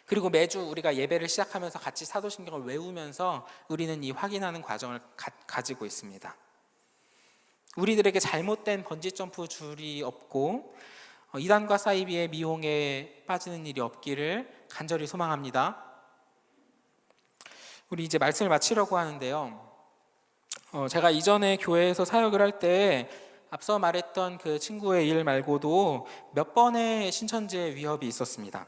그리고 매주 우리가 예배를 시작하면서 같이 사도신경을 외우면서 우리는 이 확인하는 과정을 가지고 있습니다. 우리들에게 잘못된 번지점프 줄이 없고 이단과 사이비의 미혹에 빠지는 일이 없기를 간절히 소망합니다. 우리 이제 말씀을 마치려고 하는데요. 제가 이전에 교회에서 사역을 할 때 앞서 말했던 그 친구의 일 말고도 몇 번의 신천지의 위협이 있었습니다.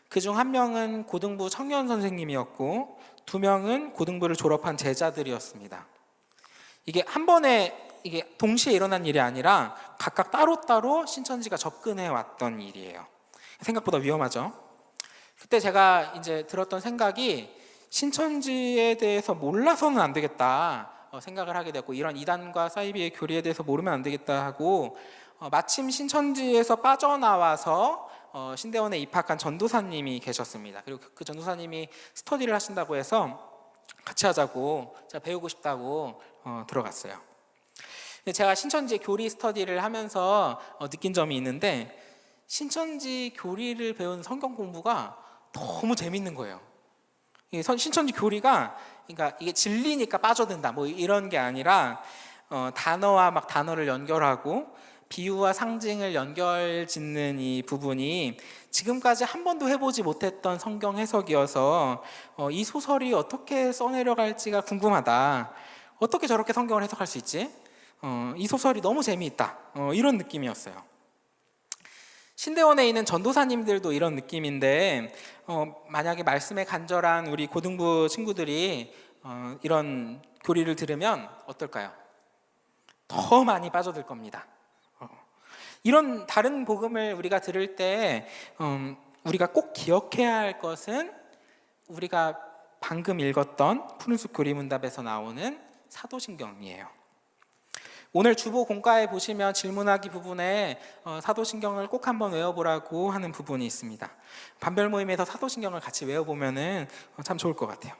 그중 한 명은 고등부 청년 선생님이었고 2명은 고등부를 졸업한 제자들이었습니다. 이게 한 번에 이게 동시에 일어난 일이 아니라 각각 따로따로 신천지가 접근해 왔던 일이에요. 생각보다 위험하죠. 그때 제가 이제 들었던 생각이 신천지에 대해서 몰라서는 안 되겠다 생각을 하게 됐고 이런 이단과 사이비의 교리에 대해서 모르면 안 되겠다 하고 마침 신천지에서 빠져나와서 신대원에 입학한 전도사님이 계셨습니다. 그리고 그 전도사님이 스터디를 하신다고 해서 같이 하자고 제가 배우고 싶다고 들어갔어요. 제가 신천지 교리 스터디를 하면서 느낀 점이 있는데 신천지 교리를 배운 성경 공부가 너무 재밌는 거예요. 신천지 교리가 그러니까 이게 진리니까 빠져든다 뭐 이런 게 아니라 단어와 막 단어를 연결하고 비유와 상징을 연결짓는 이 부분이 지금까지 한 번도 해보지 못했던 성경 해석이어서 이 소설이 어떻게 써내려갈지가 궁금하다. 어떻게 저렇게 성경을 해석할 수 있지? 이 소설이 너무 재미있다. 이런 느낌이었어요. 신대원에 있는 전도사님들도 이런 느낌인데 만약에 말씀에 간절한 우리 고등부 친구들이 이런 교리를 들으면 어떨까요? 더 많이 빠져들 겁니다. 이런 다른 복음을 우리가 들을 때 우리가 꼭 기억해야 할 것은 우리가 방금 읽었던 푸른숲 교리문답에서 나오는 사도신경이에요. 오늘 주보 공과에 보시면 질문하기 부분에 사도신경을 꼭 한번 외워보라고 하는 부분이 있습니다. 반별 모임에서 사도신경을 같이 외워보면 참 좋을 것 같아요.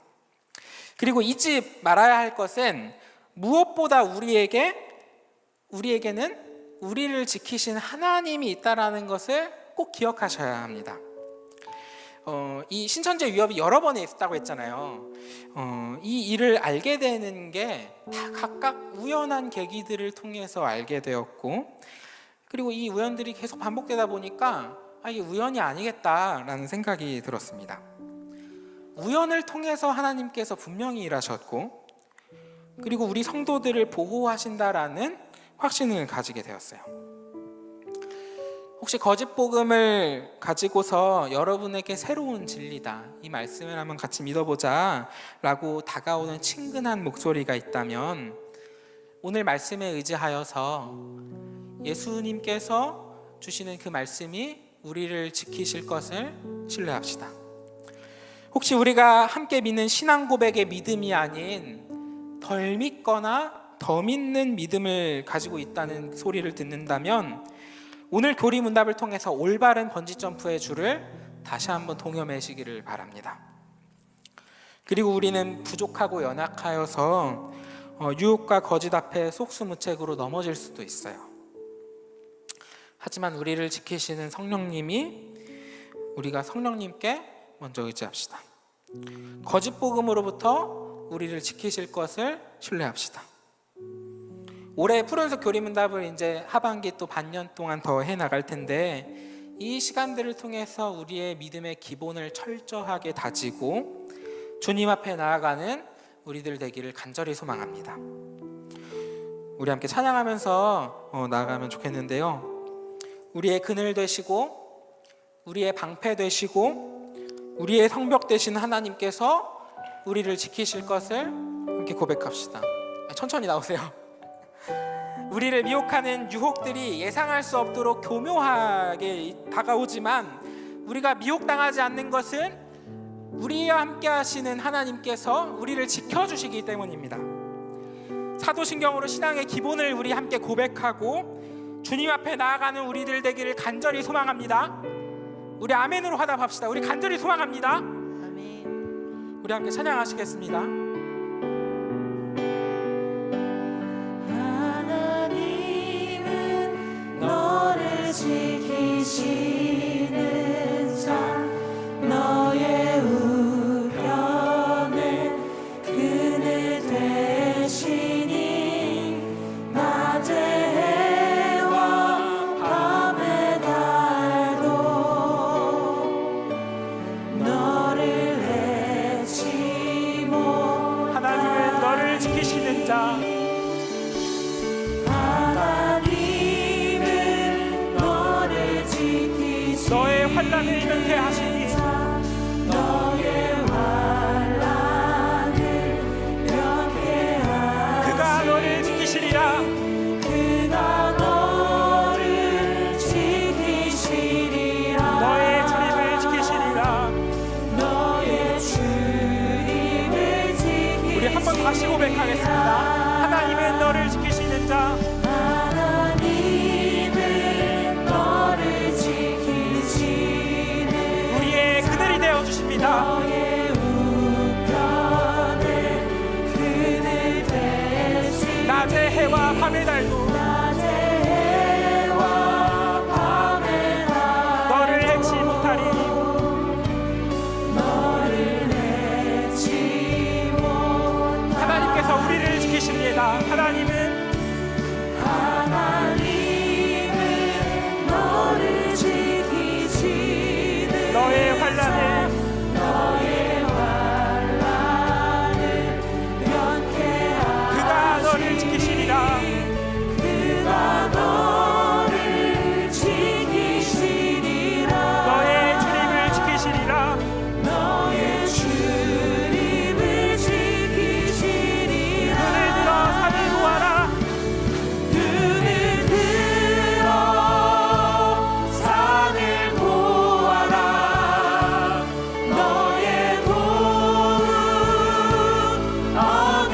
그리고 잊지 말아야 할 것은 무엇보다 우리에게는 우리를 지키신 하나님이 있다라는 것을 꼭 기억하셔야 합니다. 이 신천지의 위협이 여러 번에 있었다고 했잖아요. 이 일을 알게 되는 게 다 각각 우연한 계기들을 통해서 알게 되었고, 그리고 이 우연들이 계속 반복되다 보니까 이게 우연이 아니겠다라는 생각이 들었습니다. 우연을 통해서 하나님께서 분명히 일하셨고, 그리고 우리 성도들을 보호하신다라는 확신을 가지게 되었어요. 혹시 거짓 복음을 가지고서 여러분에게 새로운 진리다, 이 말씀을 한번 같이 믿어보자 라고 다가오는 친근한 목소리가 있다면, 오늘 말씀에 의지하여서 예수님께서 주시는 그 말씀이 우리를 지키실 것을 신뢰합시다. 혹시 우리가 함께 믿는 신앙 고백의 믿음이 아닌 덜 믿거나 더 믿는 믿음을 가지고 있다는 소리를 듣는다면, 오늘 교리 문답을 통해서 올바른 번지점프의 줄을 다시 한번 동여매시기를 바랍니다. 그리고 우리는 부족하고 연약하여서 유혹과 거짓 앞에 속수무책으로 넘어질 수도 있어요. 하지만 우리를 지키시는 성령님이, 우리가 성령님께 먼저 의지합시다. 거짓 복음으로부터 우리를 지키실 것을 신뢰합시다. 올해 푸른숲 교리문답을 이제 하반기 또 반년 동안 더 해나갈 텐데, 이 시간들을 통해서 우리의 믿음의 기본을 철저하게 다지고 주님 앞에 나아가는 우리들 되기를 간절히 소망합니다. 우리 함께 찬양하면서 나아가면 좋겠는데요, 우리의 그늘 되시고 우리의 방패 되시고 우리의 성벽 되신 하나님께서 우리를 지키실 것을 함께 고백합시다. 천천히 나오세요. 우리를 미혹하는 유혹들이 예상할 수 없도록 교묘하게 다가오지만, 우리가 미혹당하지 않는 것은 우리와 함께 하시는 하나님께서 우리를 지켜주시기 때문입니다. 사도신경으로 신앙의 기본을 우리 함께 고백하고 주님 앞에 나아가는 우리들 되기를 간절히 소망합니다. 우리 아멘으로 화답합시다. 우리 간절히 소망합니다. 아멘. 우리 함께 찬양하시겠습니다. 너를 지키시는 자, 너의 우편에 그늘 되시니, 낮의 해와 밤의 달도 너를 해치 못. 하나님은 너를 지키시는 자, 너의 환난을 면케하시니, 너의 환난을 면케하시니, 그가 너를 지키시리라. 그가 너를 지키시리라. 너의 주님을 지키시리라. 너의 주님을 지키시리라. 우리 한 번 다시 고백하겠습니다. 하나님은 너를 지키시는 자, 우리의 그늘이 되어 주십니다. 너의 우편에 그늘 되시니, 낮의 해와 밤의 달도 낮의 해와 밤의 달 너를 해치 못하리. 너를 해치 못. 하나님께서 우리를 지키십니다. 하나님은 너를 지키시는 너의 환난을 면케하시니, 그가 너를 지키시리라. 그가 너를 지키시리라. 너의 주님을 지키시리라. 너의 주님을 지키시리라. 눈을 들어 산을 보아라. 눈을 들어 산을 보아라. 너의 도움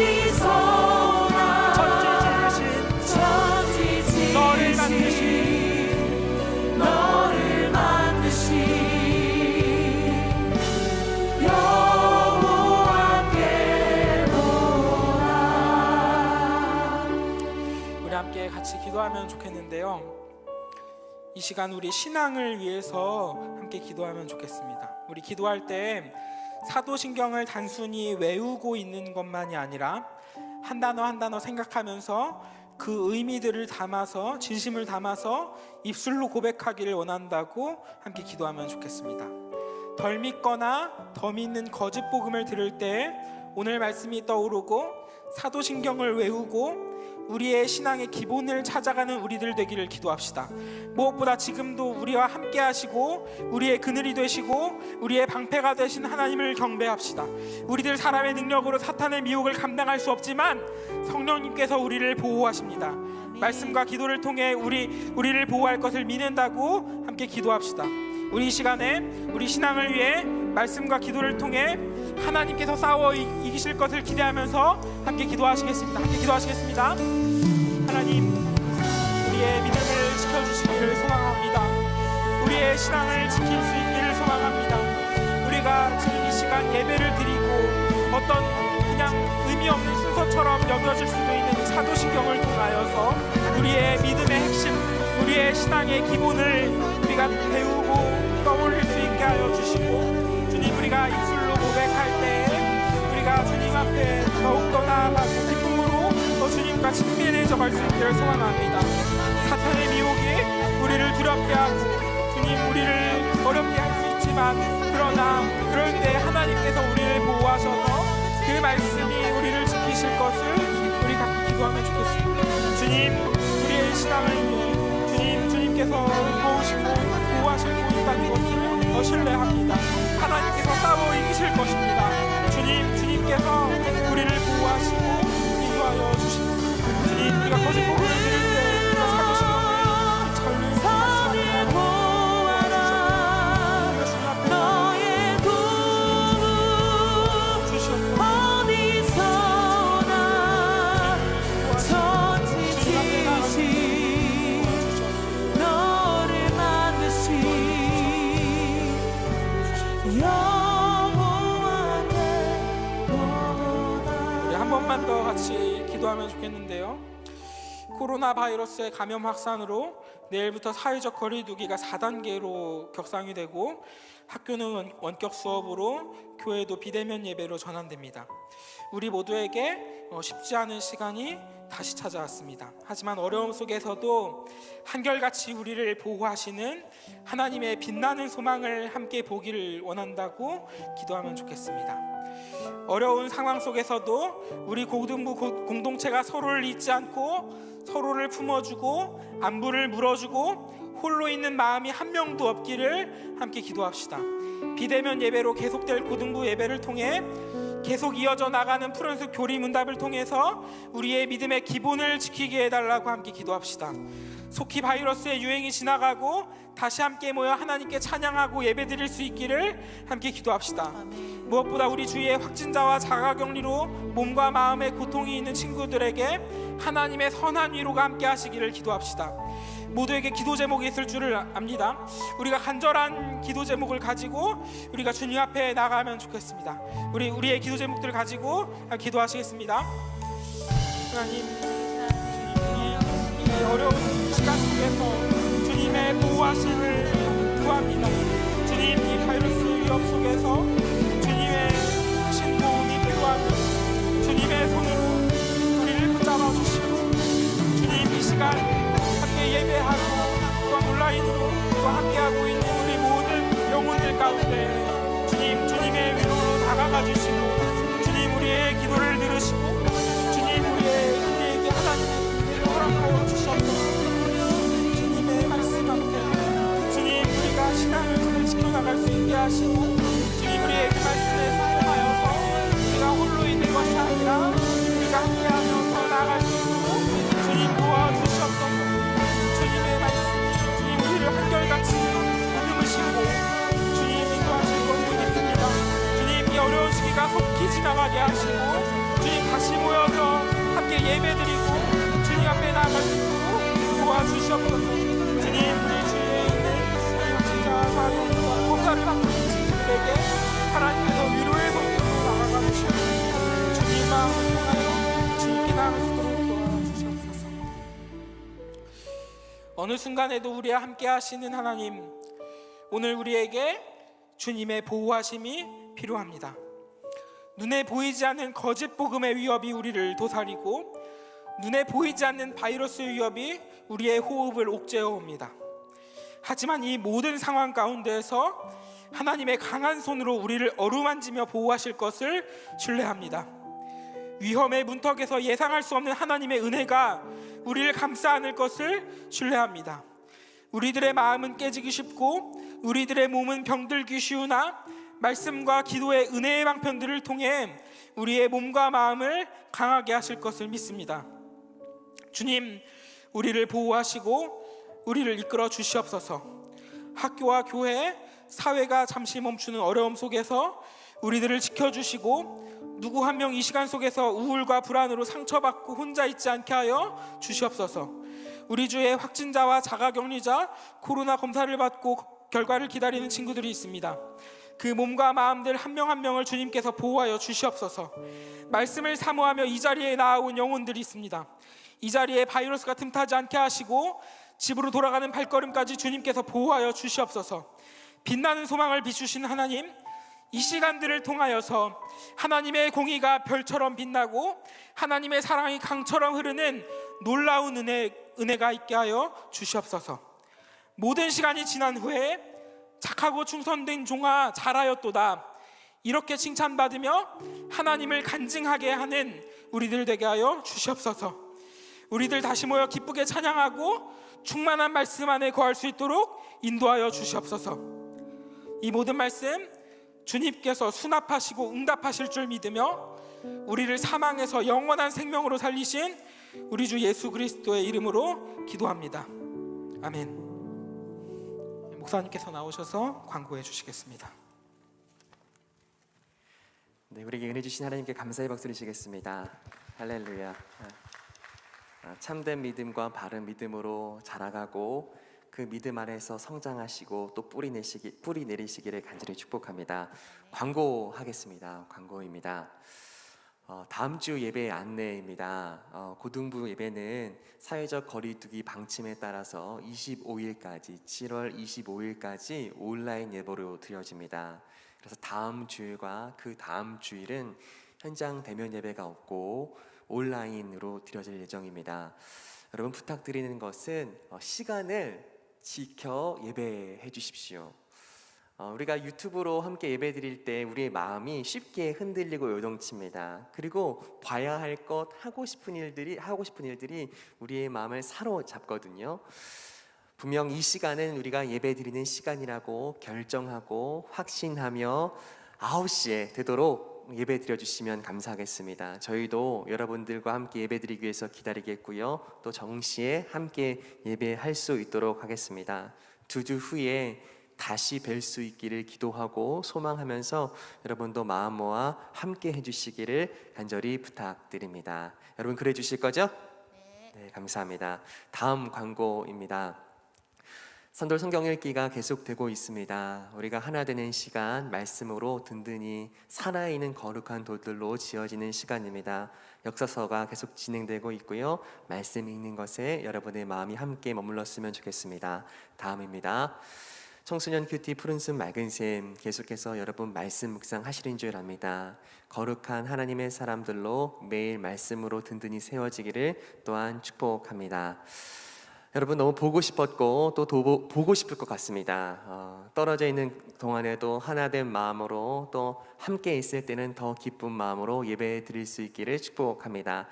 어디서나. 천지 지으신 천지 지으신 너를 만드신 여호와께로다. 우리 함께 같이 기도하면 좋겠는데요, 이 시간 우리 신앙을 위해서 함께 기도하면 좋겠습니다. 우리 기도할 때 사도신경을 단순히 외우고 있는 것만이 아니라 한 단어 한 단어 생각하면서 그 의미들을 담아서, 진심을 담아서 입술로 고백하기를 원한다고 함께 기도하면 좋겠습니다. 덜 믿거나 더 믿는 거짓 복음을 들을 때 오늘 말씀이 떠오르고 사도신경을 외우고 우리의 신앙의 기본을 찾아가는 우리들 되기를 기도합시다. 무엇보다 지금도 우리와 함께 하시고 우리의 그늘이 되시고 우리의 방패가 되신 하나님을 경배합시다. 우리들 사람의 능력으로 사탄의 미혹을 감당할 수 없지만 성령님께서 우리를 보호하십니다. 말씀과 기도를 통해 우리를 보호할 것을 믿는다고 함께 기도합시다. 우리 이 시간에 우리 신앙을 위해 말씀과 기도를 통해 하나님께서 싸워 이기실 것을 기대하면서 함께 기도하시겠습니다. 함께 기도하시겠습니다. 하나님, 우리의 믿음을 지켜주시기를 소망합니다. 우리의 신앙을 지킬 수 있기를 소망합니다. 우리가 지금 이 시간 예배를 드리고 어떤 그냥 의미 없는 순서처럼 여겨질 수도 있는 사도신경을 통하여서 우리의 믿음의 핵심, 우리의 신앙의 기본을 우리가 배우고 떠올릴 수 있게 하여 주시고, 주님, 우리가 입술로 고백할 때 우리가 주님 앞에 더욱더 나아가고 기쁨으로 더 주님과 친밀해져 갈 수 있기를 소망합니다. 사탄의 미혹이 우리를 두렵게 하고 주님, 우리를 어렵게 할 수 있지만 그러나 그럴 때 하나님께서 우리를 보호하셔서 그 말씀이 우리를 지키실 것을 우리 같이 기도하면 좋겠습니다. 주님, 우리의 신앙을 위해 주님께서 도우시고 보호하실 수 있다는 것을 더 신뢰합니다. 하나님께서 싸워 이기실 것입니다. 주님께서 우리를 보호하시고 인도하여 주십니다. 주님, 우리가 거짓 복음을 들을 때 우리가 사도신경을 전율 더 같이 기도하면 좋겠는데요. 코로나 바이러스의 감염 확산으로 내일부터 사회적 거리두기가 4단계로 격상이 되고 학교는 원격 수업으로 교회도 비대면 예배로 전환됩니다. 우리 모두에게 쉽지 않은 시간이 다시 찾아왔습니다. 하지만 어려움 속에서도 한결같이 우리를 보호하시는 하나님의 빛나는 소망을 함께 보기를 원한다고 기도하면 좋겠습니다. 어려운 상황 속에서도 우리 고등부 공동체가 서로를 잊지 않고 서로를 품어주고 안부를 물어주고 홀로 있는 마음이 한 명도 없기를 함께 기도합시다. 비대면 예배로 계속될 고등부 예배를 통해 계속 이어져 나가는 푸른숲 교리 문답을 통해서 우리의 믿음의 기본을 지키게 해달라고 함께 기도합시다. 속히 바이러스의 유행이 지나가고 다시 함께 모여 하나님께 찬양하고 예배드릴 수 있기를 함께 기도합시다. 무엇보다 우리 주위의 확진자와 자가격리로 몸과 마음에 고통이 있는 친구들에게 하나님의 선한 위로가 함께 하시기를 기도합시다. 모두에게 기도 제목이 있을 줄을 압니다. 우리가 간절한 기도 제목을 가지고 우리가 주님 앞에 나가면 좋겠습니다. 우리의 기도 제목들을 가지고 기도하시겠습니다. 하나님, 이 어려운 시간 속에서 주님의 보호하심을 구합니다. 주님, 이 바이러스 위협 속에서 주님의 하신 도움이 필요합니다. 주님의 손으로 우리를 붙잡아 주시고, 주님, 이 시간 함께 예배하고 또 온라인으로 또 함께하고 있는 우리 모든 영혼들 가운데 주님의 위로로 다가가 주시고, 주님, 우리의 기도를 들으시고, 주님, 우리에게 하나님의 은혜를 허락하여 주시옵소서. 주님의 말씀 앞에 주님, 우리가 신앙을 잘 지켜나갈 수 있게 하시고, 주님, 우리의 그 말씀에 순종하여서 우리가 홀로 있는 것이 아니라 우리가 함께하며 더 나아갈 수 있도록 주님 도와주시옵소서. 주님의 말씀, 주님, 우리를 한결같이 믿음으시고 주님 인도하실 것을 믿습니다. 주님, 이 어려운 시기가 속히 지나가게 하시고 주님, 다시 모여서 함께 예배드리고 주님 앞에 나아갈 수 있도록 도와주시옵소서. 주님, 우리 주위에 있는 확진자, 사병과 검사를 받고 있는 친구들에게 하나님께서 위로의 손길로 나아가 주시옵소서. 주님 마음을 통하여 주님께 나아갈 수 있도록 도와주시옵소서. 어느 순간에도 우리와 함께 하시는 하나님, 오늘 우리에게 주님의 보호하심이 필요합니다. 눈에 보이지 않는 거짓 복음의 위협이 우리를 도사리고 눈에 보이지 않는 바이러스의 위협이 우리의 호흡을 옥죄어 옵니다. 하지만 이 모든 상황 가운데에서 하나님의 강한 손으로 우리를 어루만지며 보호하실 것을 신뢰합니다. 위험의 문턱에서 예상할 수 없는 하나님의 은혜가 우리를 감싸 안을 것을 신뢰합니다. 우리들의 마음은 깨지기 쉽고 우리들의 몸은 병들기 쉬우나 말씀과 기도의 은혜의 방편들을 통해 우리의 몸과 마음을 강하게 하실 것을 믿습니다. 주님, 우리를 보호하시고 우리를 이끌어 주시옵소서. 학교와 교회, 사회가 잠시 멈추는 어려움 속에서 우리들을 지켜주시고 누구 한 명 이 시간 속에서 우울과 불안으로 상처받고 혼자 있지 않게 하여 주시옵소서. 우리 주에 확진자와 자가격리자, 코로나 검사를 받고 결과를 기다리는 친구들이 있습니다. 그 몸과 마음들 한 명 한 명을 주님께서 보호하여 주시옵소서. 말씀을 사모하며 이 자리에 나아온 영혼들이 있습니다. 이 자리에 바이러스가 틈타지 않게 하시고 집으로 돌아가는 발걸음까지 주님께서 보호하여 주시옵소서. 빛나는 소망을 비추신 하나님, 이 시간들을 통하여서 하나님의 공의가 별처럼 빛나고 하나님의 사랑이 강처럼 흐르는 놀라운 은혜가 있게 하여 주시옵소서. 모든 시간이 지난 후에 착하고 충성된 종아 잘하였도다 이렇게 칭찬받으며 하나님을 간증하게 하는 우리들 되게 하여 주시옵소서. 우리들 다시 모여 기쁘게 찬양하고 충만한 말씀 안에 거할 수 있도록 인도하여 주시옵소서. 이 모든 말씀 주님께서 수납하시고 응답하실 줄 믿으며 우리를 사망에서 영원한 생명으로 살리신 우리 주 예수 그리스도의 이름으로 기도합니다. 아멘. 목사님께서 나오셔서 광고해 주시겠습니다. 네, 우리에게 은혜 주신 하나님께 감사의 박수를 드리겠습니다. 할렐루야. 참된 믿음과 바른 믿음으로 자라가고 그 믿음 안에서 성장하시고 또 뿌리 내리시기를 간절히 축복합니다. 광고하겠습니다. 광고입니다. 다음 주 예배 안내입니다. 고등부 예배는 사회적 거리두기 방침에 따라서 25일까지 7월 25일까지 온라인 예배로 드려집니다. 그래서 다음 주일과 그 다음 주일은 현장 대면 예배가 없고 온라인으로 드려질 예정입니다. 여러분 부탁드리는 것은 시간을 지켜 예배해 주십시오. 우리가 유튜브로 함께 예배 드릴 때 우리의 마음이 쉽게 흔들리고 요동칩니다. 그리고 봐야 할 것, 하고 싶은 일들이 우리의 마음을 사로잡거든요. 분명 이 시간은 우리가 예배 드리는 시간이라고 결정하고 확신하며 9시에 되도록 예배 드려주시면 감사하겠습니다. 저희도 여러분들과 함께 예배 드리기 위해서 기다리겠고요. 또 정시에 함께 예배할 수 있도록 하겠습니다. 2주 후에 다시 뵐 수 있기를 기도하고 소망하면서 여러분도 마음 모아 함께 해주시기를 간절히 부탁드립니다. 여러분 그래 주실 거죠? 네, 감사합니다. 다음 광고입니다. 선돌 성경 읽기가 계속되고 있습니다. 우리가 하나 되는 시간, 말씀으로 든든히 살아있는 거룩한 돌들로 지어지는 시간입니다. 역사서가 계속 진행되고 있고요. 말씀 읽는 것에 여러분의 마음이 함께 머물렀으면 좋겠습니다. 다음입니다. 청소년 큐티 푸른숲 맑은샘, 계속해서 여러분 말씀 묵상하시는 줄 압니다. 거룩한 하나님의 사람들로 매일 말씀으로 든든히 세워지기를 또한 축복합니다. 여러분 너무 보고 싶었고 또 보고 싶을 것 같습니다. 떨어져 있는 동안에도 하나된 마음으로 또 함께 있을 때는 더 기쁜 마음으로 예배 드릴 수 있기를 축복합니다.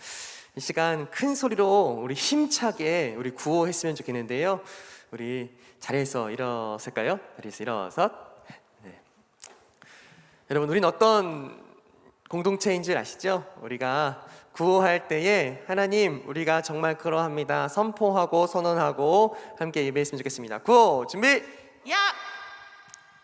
이 시간 큰 소리로 우리 힘차게 우리 구호했으면 좋겠는데요. 우리 자리에서 일어설까요? 자리에서 일어서. 네. 여러분 우린 어떤 공동체인 줄 아시죠? 우리가 구호할 때에 하나님 우리가 정말 그러합니다 선포하고 선언하고 함께 예배했으면 좋겠습니다. 구호 준비. 야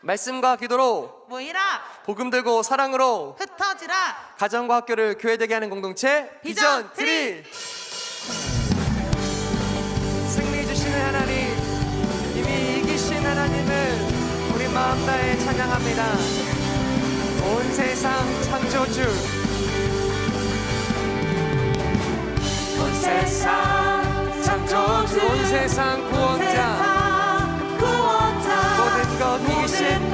말씀과 기도로 모이라 복음 들고 사랑으로 흩어지라 가정과 학교를 교회되게 하는 공동체 비전 트리. 승리 주시는 하나님, 이미 이기신 하나님을 우리 마음 다해 찬양합니다. 온 세상 창조주, 온 세상 창조주, 온 세상 구원자, 모든 것 이기신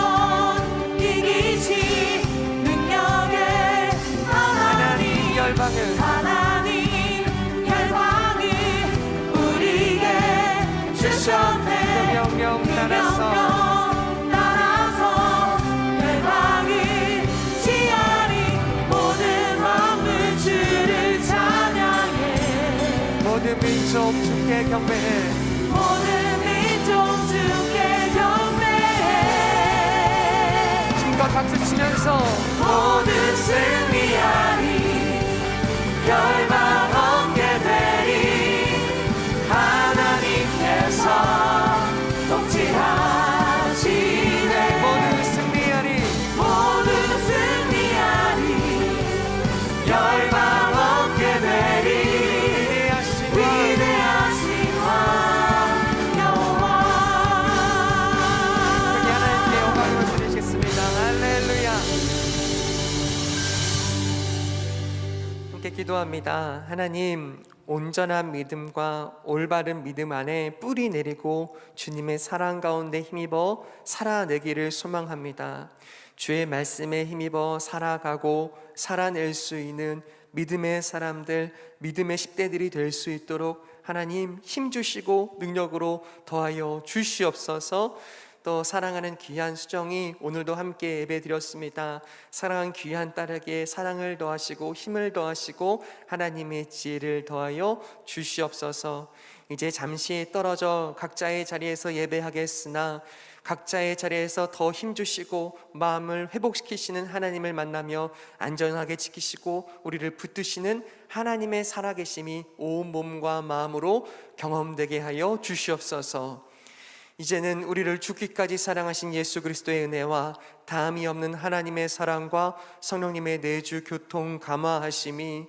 열방을 열방을 우리에게 주셨네. 그 명령 따라서 열방을 지하리 모든 만물 주를 찬양해. 모든 민족 주께 경배해. 모든 민족 주께 경배해. 힘껏 박수 치면서 모든 승리하리 열방 얻게 되리. 하나님께서 통치하시네. 모두 승리하리. 모든 승리하리 열방 얻게 되리. 위대하신 왕 여호와. 우리 하나님께 영광을 드리겠습니다. 할렐루야. 함께 기도합니다. 하나님, 온전한 믿음과 올바른 믿음 안에 뿌리 내리고 주님의 사랑 가운데 힘입어 살아내기를 소망합니다. 주의 말씀에 힘입어 살아가고 살아낼 수 있는 믿음의 사람들, 믿음의 10대들이 될 수 있도록 하나님 힘주시고 능력으로 더하여 주시옵소서. 또 사랑하는 귀한 수정이 오늘도 함께 예배드렸습니다. 사랑하는 귀한 딸에게 사랑을 더하시고 힘을 더하시고 하나님의 지혜를 더하여 주시옵소서. 이제 잠시 떨어져 각자의 자리에서 예배하겠으나 각자의 자리에서 더 힘주시고 마음을 회복시키시는 하나님을 만나며 안전하게 지키시고 우리를 붙드시는 하나님의 살아계심이 온 몸과 마음으로 경험되게 하여 주시옵소서. 이제는 우리를 죽기까지 사랑하신 예수 그리스도의 은혜와 다함이 없는 하나님의 사랑과 성령님의 내주 교통 감화하심이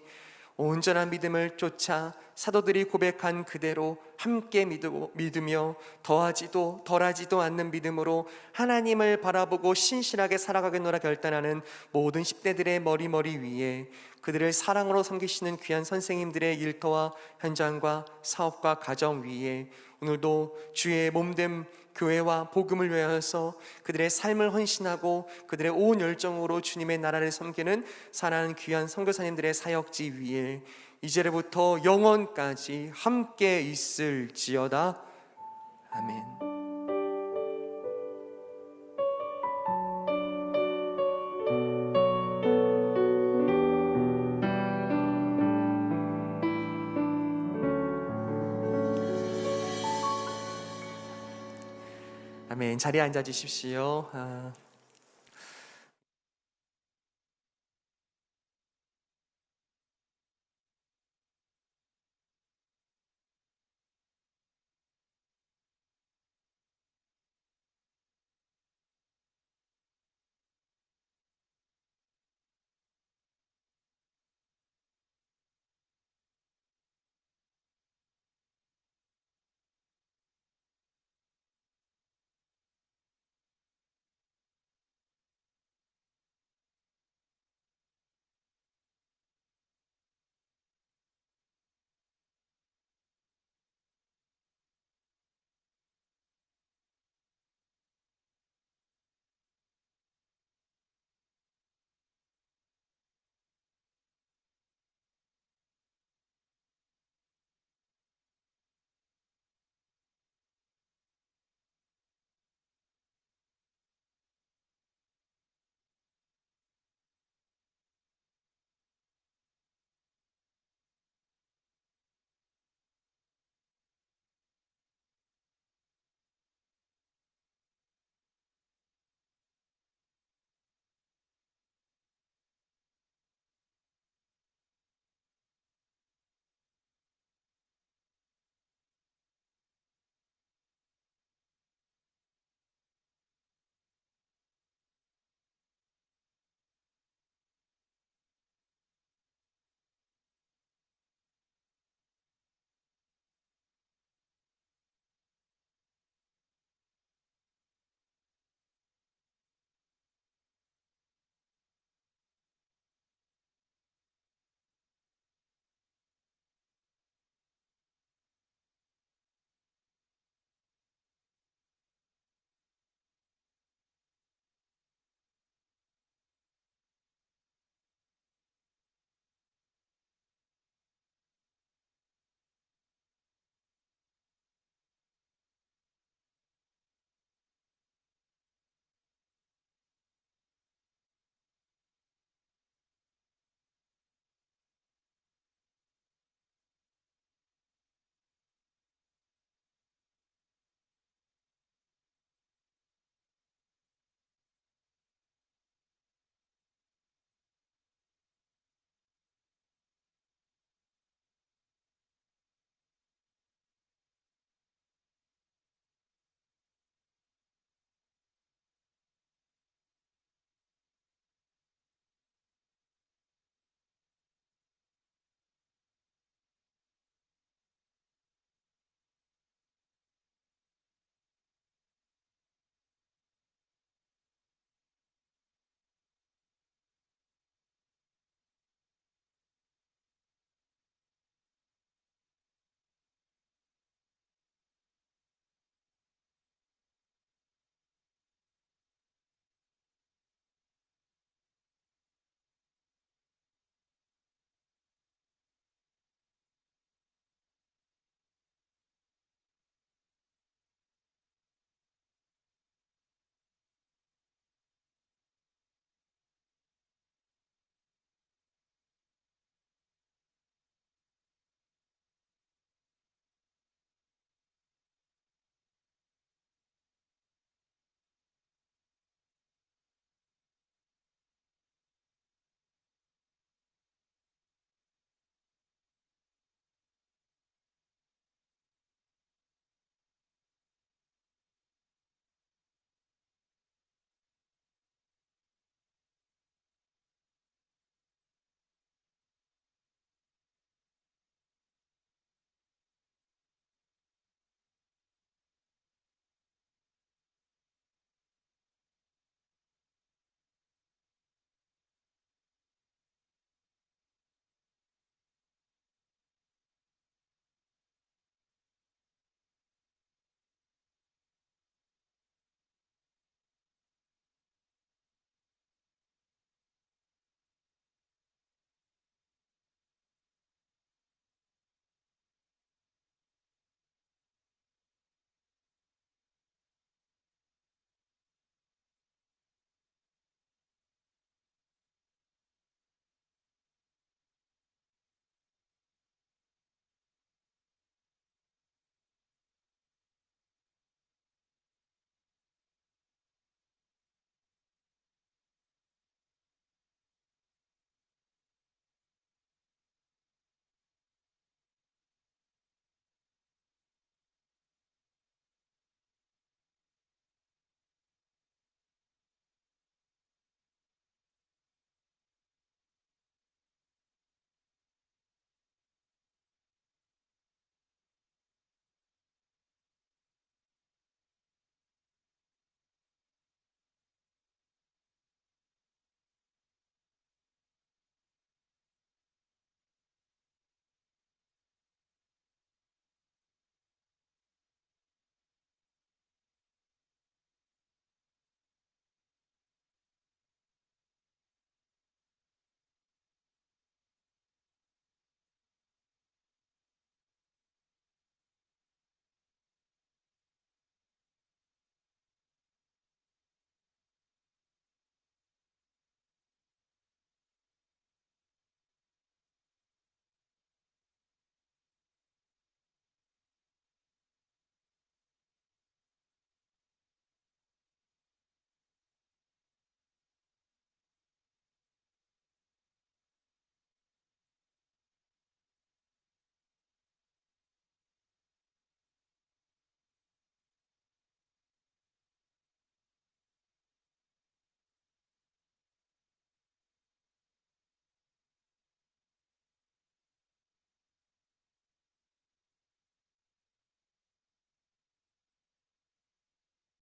온전한 믿음을 쫓아 사도들이 고백한 그대로 함께 믿으며 더하지도 덜하지도 않는 믿음으로 하나님을 바라보고 신실하게 살아가겠노라 결단하는 모든 10대들의 머리 위에 그들을 사랑으로 섬기시는 귀한 선생님들의 일터와 현장과 사업과 가정 위에 오늘도 주의 몸된 교회와 복음을 위하여서 그들의 삶을 헌신하고 그들의 온 열정으로 주님의 나라를 섬기는 사랑하는 귀한 선교사님들의 사역지 위에 이제부터 영원까지 함께 있을지어다. 아멘. 아멘. 자리에 앉아 주십시오.